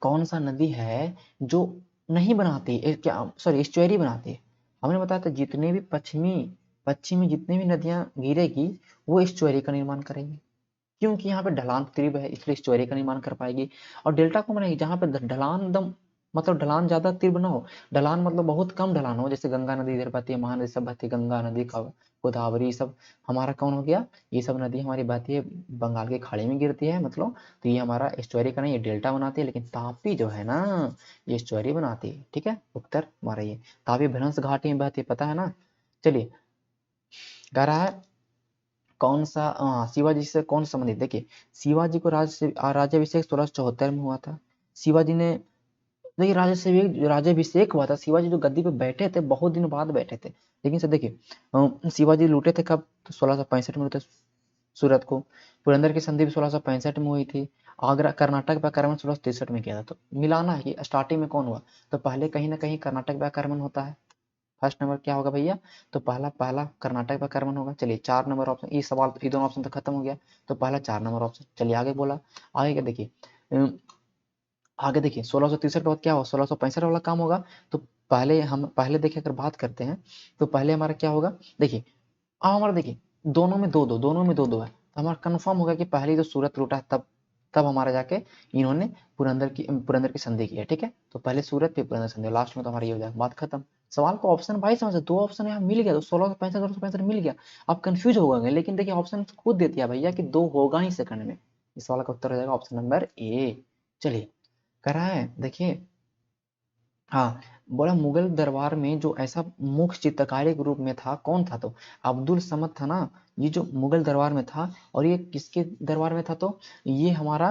Speaker 1: कौन सा नदी है जो नहीं बनाती क्या, सॉरी, एस्चुअरी बनाती है। हमने बताया था जितने भी पश्चिमी पश्चिमी जितनी भी नदियां गिरेगी वो एस्चुअरी का निर्माण करेंगी, क्योंकि यहाँ पे ढलान तीव्र है, इसलिए स्टोरी का निर्माण कर पाएगी। और डेल्टा को बनाएगी जहाँ पे ढलान एकदम, मतलब ढलान ज्यादा तीव्र ना हो, ढलान मतलब बहुत कम ढलान हो, जैसे गंगा नदी इधर बहती है, महानदी सब बहती है, गंगा नदी का गोदावरी सब हमारा कौन हो गया, ये सब नदी हमारी बहती है बंगाल की खाड़ी में गिरती है, मतलब तो ये हमारा स्टोरी का नहीं, ये डेल्टा बनाती है। लेकिन तापी जो है ना, ये स्टोरी बनाती है, ठीक है। उत्तर हमारा ये तापी भ्रंश घाटी में बहती है, पता है ना। चलिए, कह रहा है कौन सा शिवाजी से कौन संबंधित, देखिए शिवाजी को राज्याभिषेक 1674 में हुआ था। शिवाजी ने, देखिए राज्याभिषेक हुआ था, शिवाजी जो गद्दी पे बैठे थे बहुत दिन बाद बैठे थे, लेकिन सर देखिए शिवाजी लूटे थे कब, तो 1665 में लूटे सूरत को। पुरंदर की संधि भी 1665 में हुई थी। आगरा कर्नाटक पे आक्रमण 1663 में किया था। तो मिलाना है कि स्टार्टिंग में कौन हुआ, तो पहले कहीं ना कहीं कर्नाटक पे आक्रमण होता है। फर्स्ट नंबर क्या होगा भैया, तो पहला पहला कर्नाटक पर आक्रमण होगा। चलिए 4 नंबर ऑप्शन, ये सवाल ये दोनों ऑप्शन तो खत्म हो गया, तो पहला 4 नंबर ऑप्शन। चलिए आगे बोला, आगे क्या देखिए, आगे देखिए 1663 के बाद क्या होगा, 1665 वाला काम होगा। तो पहले देखिए अगर बात करते हैं, तो पहले हमारा क्या होगा, देखिए अब हमारा देखिए दोनों में दो दो है, तो हमारा कंफर्म होगा कि पहले तो सूरत लूटा है, तब तब हमारा जाके इन्होंने पुरंदर की संधि की है, ठीक है। तो पहले सूरत फिर पुरंदर संधि, लास्ट में तो हमारी ये हो जाएगा, बात खत्म। सवाल को ऑप्शन भाई समझ, दो ऑप्शन यहाँ मिल गया, तो 1665 मिल गया। आप कंफ्यूज हो गए, लेकिन देखिए ऑप्शन खुद दे दिया भैया कि दो होगा ही सेकंड में। इस सवाल का उत्तर हो जाएगा ऑप्शन नंबर ए। चलिए, करा है देखिए, हाँ, बोला मुगल दरबार में जो ऐसा मुख्य चित्रकारी के रूप में था कौन था, तो अब्दुल समद था ना, ये जो मुगल दरबार में था। और ये किसके दरबार में था, तो ये हमारा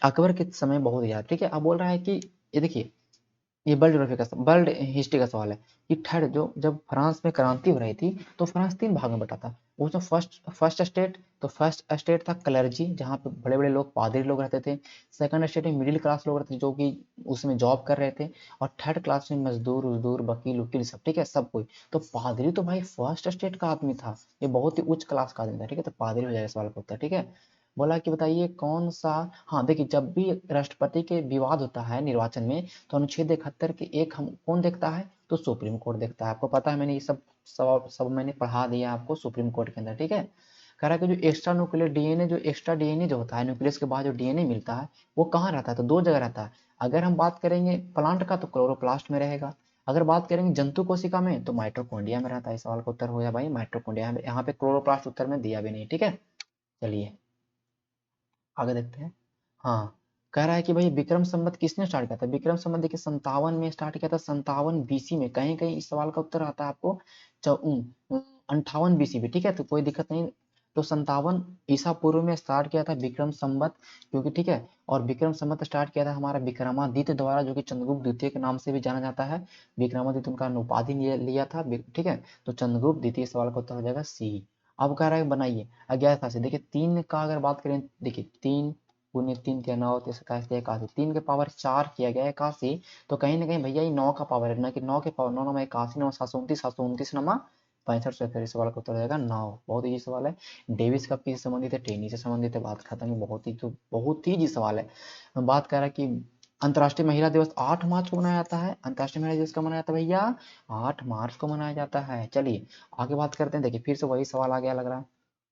Speaker 1: अकबर के समय बहुत याद, ठीक है। अब बोल रहा है कि ये देखिए, ये वर्ल्ड हिस्ट्री का सवाल है कि थर्ड जो जब फ्रांस में क्रांति हो रही थी, तो फ्रांस 3 भाग में बटा था। वो जो फर्स्ट स्टेट, तो फर्स्ट स्टेट था क्लर्जी, जहाँ पे बड़े बड़े लोग पादरी लोग रहते थे। सेकंड स्टेट में मिडिल क्लास लोग रहते थे जो कि उसमें जॉब कर रहे थे। और थर्ड क्लास में मजदूर उजदूर वकील वकील सब, ठीक है, सब कोई। तो पादरी तो भाई फर्स्ट स्टेट का आदमी था, ये बहुत ही उच्च क्लास का आदमी था, ठीक है। तो पादरी हो जाएगा सवाल का उत्तर, ठीक है। बोला कि बताइए कौन सा, हाँ देखिए, जब भी राष्ट्रपति के विवाद होता है निर्वाचन में, तो अनुच्छेद 71 के एक हम कौन देखता है, तो सुप्रीम कोर्ट देखता है। आपको पता है, मैंने ये सब मैंने पढ़ा दिया आपको सुप्रीम कोर्ट के अंदर, ठीक है। कह रहा है कि जो एक्स्ट्रा न्यूक्लियर डीएनए जो एक्स्ट्रा डीएनए जो होता है, न्यूक्लियस के बाद जो डीएनए मिलता है, वो कहाँ रहता है, तो 2 जगह रहता है। अगर हम बात करेंगे प्लांट का, तो क्लोरोप्लास्ट में रहेगा। अगर बात करेंगे जंतु कोशिका में, तो माइटोकॉन्ड्रिया में रहता है। इस सवाल का उत्तर हो गया भाई माइटोकॉन्ड्रिया। यहाँ पे क्लोरोप्लास्ट उत्तर में दिया भी नहीं, ठीक है। चलिए आगे देखते हैं। हाँ, कह रहा है कि भाई विक्रम संवत किसने स्टार्ट किया था? विक्रम संवत देखिए 57 में स्टार्ट किया था, 57 बीसी में। कहीं कहीं इस सवाल का उत्तर आता है आपको 58 बीसी में, ठीक है, तो कोई दिक्कत नहीं। तो 57 ईसा पूर्व में स्टार्ट किया था विक्रम संवत, क्योंकि ठीक है, और विक्रम संवत स्टार्ट किया था हमारा विक्रमादित्य द्वारा, जो कि चंद्रगुप्त द्वितीय के नाम से भी जाना जाता है। विक्रमादित्य उनका उपाधि लिया था, ठीक है। तो चंद्रगुप्त द्वितीय, सवाल का उत्तर हो जाएगा सी। अब कह रहा है बनाइए अज्ञात राशि। देखिए तीन का अगर बात करें, देखिए 3 पुण्य 3 के 9 इक्यासी इक्यासी, 3 के पावर 4 किया गया 81, तो कहीं ना कहीं भैया ये 9 का पावर है ना, कि 9 के पावर 9 में 81, 9 729, 729 नमा 65 से फिर सवाल का उत्तर हो जाएगा 9। बहुत इजी सवाल है। डेविस कप किससे संबंधित है? टेनिस से संबंधित है, बात खत्म है। बहुत ही इजी सवाल है। बात कर रहा है कि अंतर्राष्ट्रीय महिला दिवस 8 मार्च को मनाया जाता है। अंतर्राष्ट्रीय महिला दिवस कब मनाया जाता है भैया? 8 मार्च को मनाया जाता है। चलिए आगे बात करते हैं। देखिए फिर से वही सवाल आ गया लग रहा है।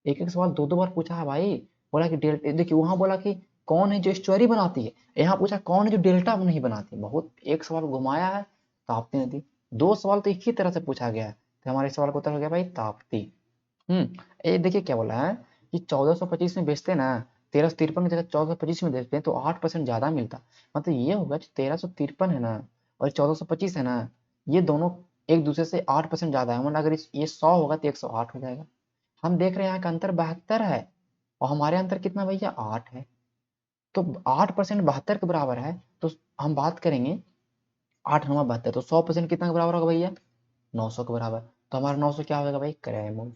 Speaker 1: एक एक सवाल दो दो बार पूछा है भाई। बोला कि डेल्टा, देखिए वहां बोला कि कौन है जो स्टोरी बनाती है, यहाँ पूछा कौन है जो डेल्टा नहीं बनाती। बहुत एक सवाल घुमाया है। ताप्ती नदी। दो सवाल तो एक ही तरह से पूछा गया है, तो हमारे सवाल का उत्तर हो गया भाई ताप्ती। ये देखिए क्या बोला है कि 1425 में बेचते ना, 1353 की जगह 1425 में बेचते हैं तो 8% ज्यादा मिलता। मतलब ये होगा जो 1353 है ना और 1425 है ना, ये दोनों एक दूसरे से 8% ज्यादा है। मतलब अगर ये 100 होगा तो 108 हो जाएगा। हम देख रहे हैं यहाँ का अंतर 72 है, और हमारे अंतर कितना भैया? 8 है। तो 8% 72 के बराबर है। तो हम बात करेंगे 8 9 72, तो 100% कितना के बराबर होगा भैया? 900 के बराबर। तो हमारा 900 क्या होगा भाई? क्रैमोल।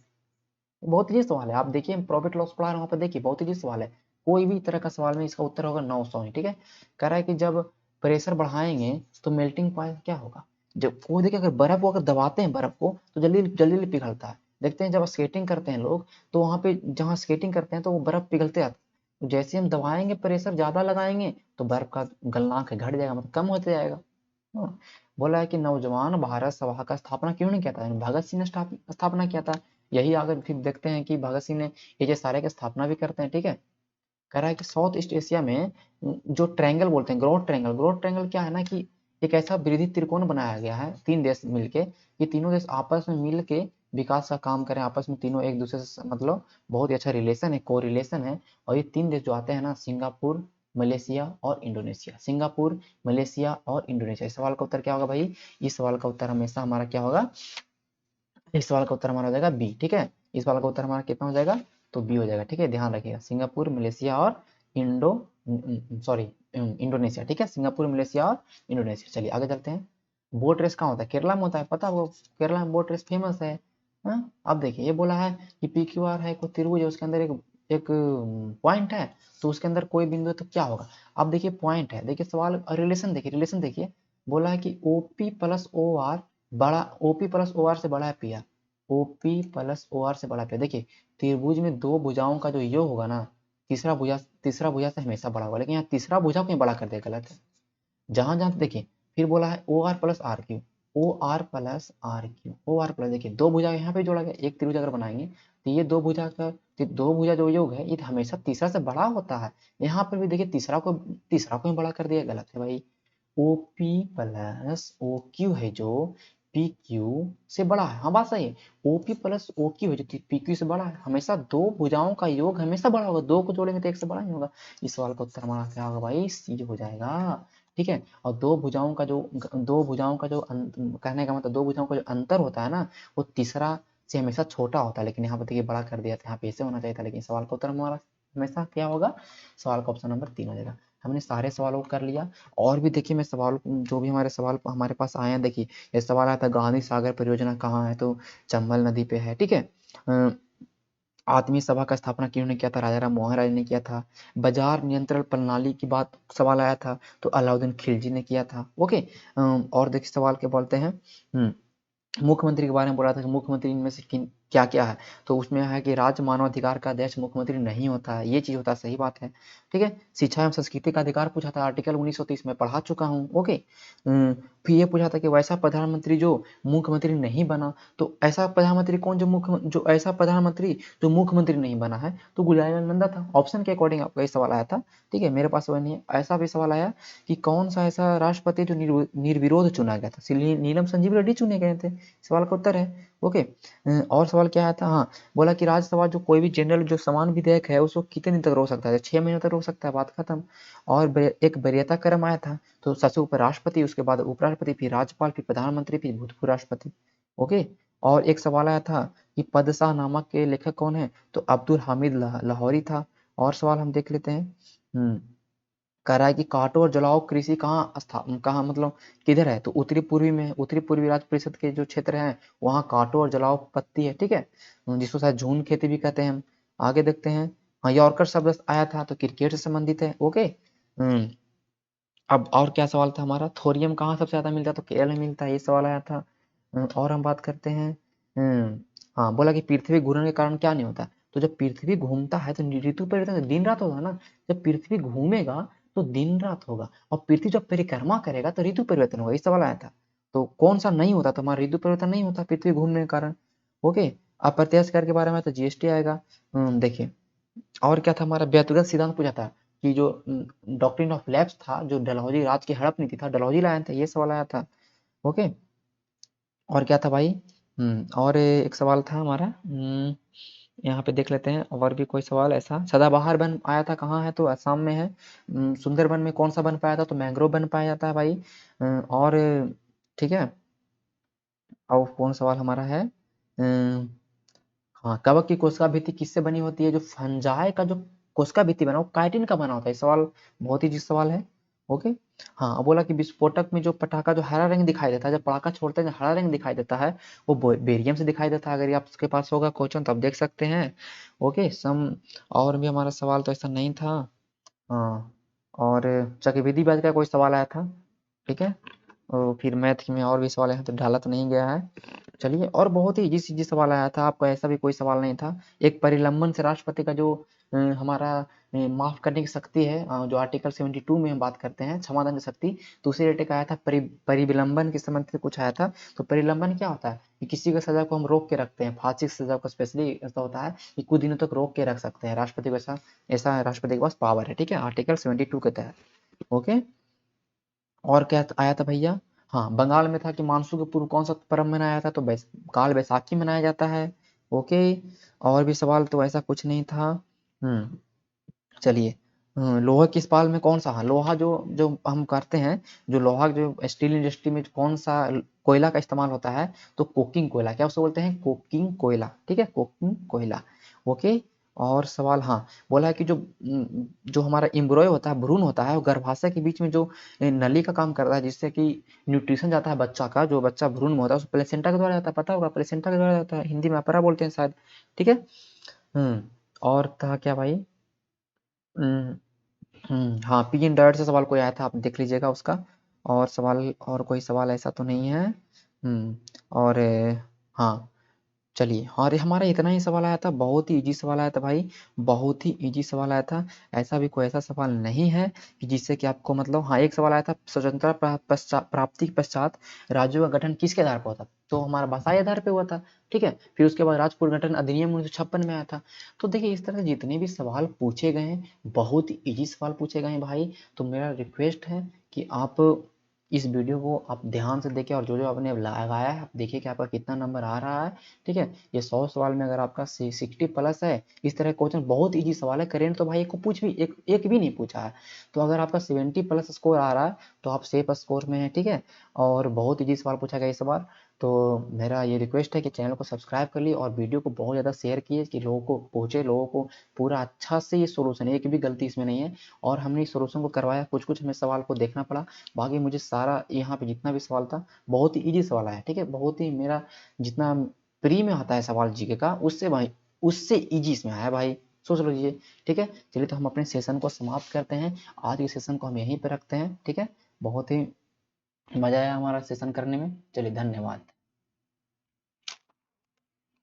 Speaker 1: बहुत इजी सवाल है। आप देखिए प्रॉफिट लॉस पढ़ा रहे वहां पर, देखिए बहुत इजी सवाल है। कोई भी तरह का सवाल में इसका उत्तर होगा 900 ही, ठीक है। कह रहा है कि जब प्रेशर बढ़ाएंगे तो मेल्टिंग पॉइंट क्या होगा? जब वो देखिए अगर बर्फ को अगर दबाते हैं बर्फ को तो जल्दी जल्दी पिघलता है। देखते हैं जब स्केटिंग करते हैं लोग, तो वहां पे जहाँ स्केटिंग करते हैं तो वो बर्फ पिघलते आते हैं। तो जैसे हम दबाएंगे प्रेशर ज्यादा लगाएंगे तो बर्फ का गलनांक है घट जाएगा, मतलब कम होते जाएगा। हाँ। बोला है कि नौजवान भारत सभा का स्थापना क्यों नहीं किया था? भगत सिंह ने स्थापना किया था। यही आगे फिर देखते हैं कि भगत सिंह ने ये जो सारे की स्थापना भी करते हैं, ठीक है। कह रहा है कि साउथ ईस्ट एशिया में जो ट्रायंगल बोलते हैं, ग्रोथ ट्रायंगल, ग्रोथ ट्रायंगल क्या है ना कि एक ऐसा वृद्धि त्रिकोण बनाया गया है, 3 देश मिलके, ये तीनों देश आपस में मिल के विकास का काम करें, आपस में तीनों एक दूसरे से मतलब बहुत ही अच्छा रिलेशन है, को रिलेशन है। और ये 3 देश जो आते हैं ना, सिंगापुर, मलेशिया और इंडोनेशिया। सिंगापुर, मलेशिया और इंडोनेशिया। इस सवाल का उत्तर क्या होगा भाई? इस सवाल का उत्तर हमेशा हमारा क्या होगा? इस सवाल का उत्तर हमारा हो जाएगा बी, ठीक है। इस सवाल का उत्तर हमारा कितना हो जाएगा? तो बी हो जाएगा, ठीक है। ध्यान रखिएगा, सिंगापुर, मलेशिया और इंडो सॉरी इंडोनेशिया, ठीक है। सिंगापुर, मलेशिया और इंडोनेशिया। चलिए आगे चलते हैं। बोट रेस कहाँ होता है? केरला में होता है, पता है वो? केरला में बोट रेस फेमस है। हाँ? अब देखिए ये बोला है कि पी क्यू आर है, कोई त्रिभुज है, उसके अंदर एक एक पॉइंट है, तो उसके अंदर कोई बिंदु है तो क्या होगा? अब देखिए पॉइंट है, देखिए सवाल रिलेशन देखिए, रिलेशन देखिए। बोला है कि ओपी प्लस ओ आर बड़ा, ओपी प्लस ओ आर से बड़ा है P R. OP plus O R से बड़ा पी आर। देखिए त्रिभुज में दो भुजाओं का जो योग होगा ना, तीसरा भुजा से हमेशा बड़ा होगा, लेकिन यहाँ तीसरा भुजा क्यों बड़ा कर दिया? गलत है। जहां जहां देखिए फिर बोला है O R plus R Q, O R plus R Q, O R plus, देखिए दो भुजा यहाँ पे जोड़ा गया, एक त्रिभुज अगर बनाएंगे तो ये दो भुजा जो योग है ये हमेशा तीसरा से बड़ा होता है। यहाँ पर भी देखिए तीसरा को ही बड़ा कर दिया, गलत है भाई। O P plus O Q है जो पी क्यू से बड़ा है, हाँ बात सही है। O P plus O Q है जो पी क्यू से बड़ा है। हमेशा दो भुजाओं का योग हमेशा बड़ा होगा, दो को जोड़ेंगे तो एक से बड़ा ही होगा। इस सवाल का उत्तर हमारा क्या होगा भाई? सी हो जाएगा, ठीक है। और कहने का मतलब दो भुजाओं का जो अंतर होता है ना, वो तीसरा से हमेशा छोटा होता है, लेकिन यहाँ पर देखिए बड़ा कर दिया था, यहाँ पे ऐसे होना चाहिए था, लेकिन सवाल का उत्तर हमारा हमेशा क्या होगा? सवाल का ऑप्शन नंबर 3 हो जाएगा। हमने सारे सवालों को कर लिया। और भी देखिए मैं सवाल, जो भी हमारे सवाल हमारे पास आए हैं, देखिए ये सवाल आया था गांधी सागर परियोजना कहाँ है, तो चंबल नदी पे है, ठीक है। आत्मीय सभा का स्थापना किन्होंने किया था? राजा राम मोहन राय ने किया था। बाजार नियंत्रण प्रणाली की बात सवाल आया था, तो अलाउद्दीन खिलजी ने किया था। ओके। और देखिए सवाल क्या बोलते हैं, मुख्यमंत्री के बारे में बोला था कि मुख्यमंत्री इनमें से किन क्या क्या है, तो उसमें है कि राज्य मानवाधिकार का अध्यक्ष मुख्यमंत्री नहीं होता है, ये चीज होता है, सही बात है, ठीक है। शिक्षा एवं संस्कृति का अधिकार पूछा था, आर्टिकल 1930 में पढ़ा चुका हूँ, ओके। फिर ये पूछा था कि वैसा प्रधानमंत्री जो मुख्यमंत्री नहीं बना, तो ऐसा प्रधानमंत्री कौन जो ऐसा प्रधानमंत्री जो मुख्यमंत्री नहीं बना है, तो गुलाम नंदा था। ऑप्शन के अकॉर्डिंग आपका ये सवाल आया था, ठीक है। मेरे पास वह नहीं है। ऐसा भी सवाल आया कि कौन सा ऐसा राष्ट्रपति जो निर्विरोध चुना गया था? नीलम संजीव रेड्डी चुने गए थे, सवाल का उत्तर है ओके। और सवाल क्या आया था, हाँ बोला कि राज्यसभा जो कोई भी जनरल जो समान विधेयक है उसको कितने दिन तक रोक सकता है, 6 महीने तक रोक सकता है, बात खत्म। और एक वरीयता क्रम आया था, तो सबसे ऊपर राष्ट्रपति, उसके बाद उपराष्ट्रपति, फिर राज्यपाल, फिर प्रधानमंत्री, फिर भूतपूर्व राष्ट्रपति। ओके। और एक सवाल आया था कि पदशाह नामक के लेखक कौन है, तो अब्दुल हामिद लाहौरी था। और सवाल हम देख लेते हैं। कह रहा है कि काटो और जलाओ कृषि कहाँ मतलब किधर है, तो उत्तरी पूर्वी में, उत्तरी पूर्वी राज्य परिषद के जो क्षेत्र हैं वहाँ काटो और जलाओ पत्ती है, ठीक है, जिसको शायद झूम खेती भी कहते हैं हम। आगे देखते हैं। हाँ, यॉर्कर शब्द आया था तो क्रिकेट से संबंधित है। ओके। अब और क्या सवाल था हमारा, थोरियम कहाँ सबसे ज्यादा मिलता है, तो केरल में मिलता है, ये सवाल आया था। और हम बात करते हैं। हाँ, बोला कि पृथ्वी घूर्णन के कारण क्या नहीं होता, तो जब पृथ्वी घूमता है तो ऋतु परिवर्तन दिन रात होगा ना। जब पृथ्वी घूमेगा तो दिन रात होगा, और पृथ्वी जब परिक्रमा करेगा तो ऋतु परिवर्तन होगा, ये सवाल आया था। तो कौन सा नहीं होता, तो हमारा ऋतु परिवर्तन नहीं होता पृथ्वी घूमने के कारण। ओके। अप्रत्यक्ष कर के बारे में तो जीएसटी आएगा। देखिए, और क्या था हमारा, व्यक्तिगत सिद्धांत पूछा था कि जो डॉक्ट्रिन ऑफ लैप्स था, जो डलहौजी राज की हड़प नीति था, डलहौजी लाया था, ये सवाल आया था। ओके। और क्या था भाई, और एक सवाल था हमारा, यहाँ पे देख लेते हैं और भी कोई सवाल ऐसा। सदाबहार वन आया था, कहाँ है, तो असम में है। सुंदरबन में कौन सा वन पाया था, तो मैंग्रोव वन पाया जाता है भाई। और ठीक है। और कौन सवाल हमारा है, हाँ, कवक की कोशिका भित्ति किससे बनी होती है, जो फंजाई का जो कोशिका भित्ति बना वो काइटिन का बना होता है, सवाल बहुत ही जी सवाल है। ओके। हाँ, अब बोला कि विस्फोटक में जो पटाखा जो हरा रंग दिखाई देता है, जब पटाखा छोड़ते हैं जो हरा रंग दिखाई देता है, वो बेरियम से दिखाई देता है। अगर ये आपके पास होगा क्वेश्चन तो आप देख सकते हैं। Okay sum. और भी हमारा सवाल तो ऐसा नहीं था। हाँ, और चक्रविधि ब्याज का कोई सवाल आया था, ठीक है। और फिर मैथ में और भी सवाल है तो डाला तो नहीं गया है। चलिए, और बहुत ही इजी इजी सवाल आया था, आपका ऐसा भी कोई सवाल नहीं था। एक परिलंबन से राष्ट्रपति का जो हमारा माफ करने की शक्ति है, जो आर्टिकल 72 में हम बात करते हैं क्षमादान की शक्ति, तो उसी रिलेटेड आया था। परिविलंबन के संबंध से कुछ आया था। तो परिलंबन क्या होता है कि किसी की सजा को हम रोक के रखते हैं, फांसी की सजा को स्पेशली ऐसा होता है कि कुछ दिनों तक रोक के रख सकते हैं राष्ट्रपति को, ऐसा ऐसा राष्ट्रपति के पास पावर है, ठीक है, आर्टिकल 72 के तहत। ओके। और क्या आया था भैया, हाँ, बंगाल में था कि मानसून के पूर्व कौन सा पर्व मनाया था, तो काल बैसाखी मनाया जाता है। ओके। और भी सवाल तो ऐसा कुछ नहीं था। चलिए, लोहा के इस्पात में कौन सा, हाँ, लोहा जो जो हम करते हैं, जो लोहा जो स्टील इंडस्ट्री में कौन सा कोयला का इस्तेमाल होता है, तो कोकिंग कोयला, क्या उसको बोलते हैं, कोकिंग कोयला, ठीक है, कोकिंग कोयला। ओके। और सवाल, हाँ, बोला है कि जो हमारा एम्ब्रॉय होता है, भ्रूण होता है, वो गर्भाशय के बीच में जो नली का काम करता है, जिससे कि न्यूट्रिशन जाता है बच्चा का, जो बच्चा भ्रूण में होता है उस प्लेसेंटा के द्वारा जाता है, पता होगा, प्लेसेंटा के द्वारा जाता है, हिंदी में अपरा बोलते हैं शायद, ठीक है। और था क्या भाई, हाँ, पी इन डायरेक्ट से सवाल कोई आया था, आप देख लीजिएगा उसका। और सवाल, और कोई सवाल ऐसा तो नहीं है। और हाँ, चलिए, और हमारा इतना ही सवाल आया था, बहुत ही इजी सवाल आया था भाई, बहुत ही इजी सवाल आया था। ऐसा भी कोई ऐसा सवाल नहीं है कि जिससे कि आपको मतलब, हाँ, एक सवाल आया था, स्वतंत्रता प्राप्ति के पश्चात राज्यों का गठन किसके आधार पर होता, तो हमारा भाषाई आधार पे हुआ था, ठीक है। फिर उसके बाद राज्य पुनर्गठन अधिनियम 1956 में आया था। तो देखिए, इस तरह से जितने भी सवाल पूछे गए हैं, बहुत ही इजी सवाल पूछे गए हैं भाई। तो मेरा रिक्वेस्ट है कि आप इस वीडियो को आप ध्यान से देखिए, और जो जो आपने लगाया है आप देखिए कि आपका कितना नंबर आ रहा है, ठीक है। ये 100 सवाल में अगर आपका 60 प्लस है, इस तरह क्वेश्चन बहुत इजी सवाल है, करेंट तो भाई एक को पूछ भी एक भी नहीं पूछा है। तो अगर आपका 70 प्लस स्कोर आ रहा है तो आप सेफ स्कोर में है, ठीक है। और बहुत इजी सवाल पूछा गया इस बार। तो मेरा ये रिक्वेस्ट है कि चैनल को सब्सक्राइब कर लिए और वीडियो को बहुत ज़्यादा शेयर किए कि लोगों को पहुँचे, लोगों को पूरा अच्छा से ये सोल्यूशन, एक भी गलती इसमें नहीं है। और हमने इस सोल्यूशन को करवाया, कुछ कुछ हमें सवाल को देखना पड़ा, बाकी मुझे सारा यहाँ पे जितना भी सवाल था बहुत ही इजी सवाल आया, ठीक है। बहुत ही मेरा जितना प्री में आता है सवाल जीके का, उससे भाई उससे इजी इसमें आया भाई, सोच लीजिए, ठीक है। चलिए, तो हम अपने सेशन को समाप्त करते हैं, आज के सेशन को हम यहीं पर रखते हैं, ठीक है। बहुत ही मजा आया हमारा सेशन करने में, चलिए धन्यवाद।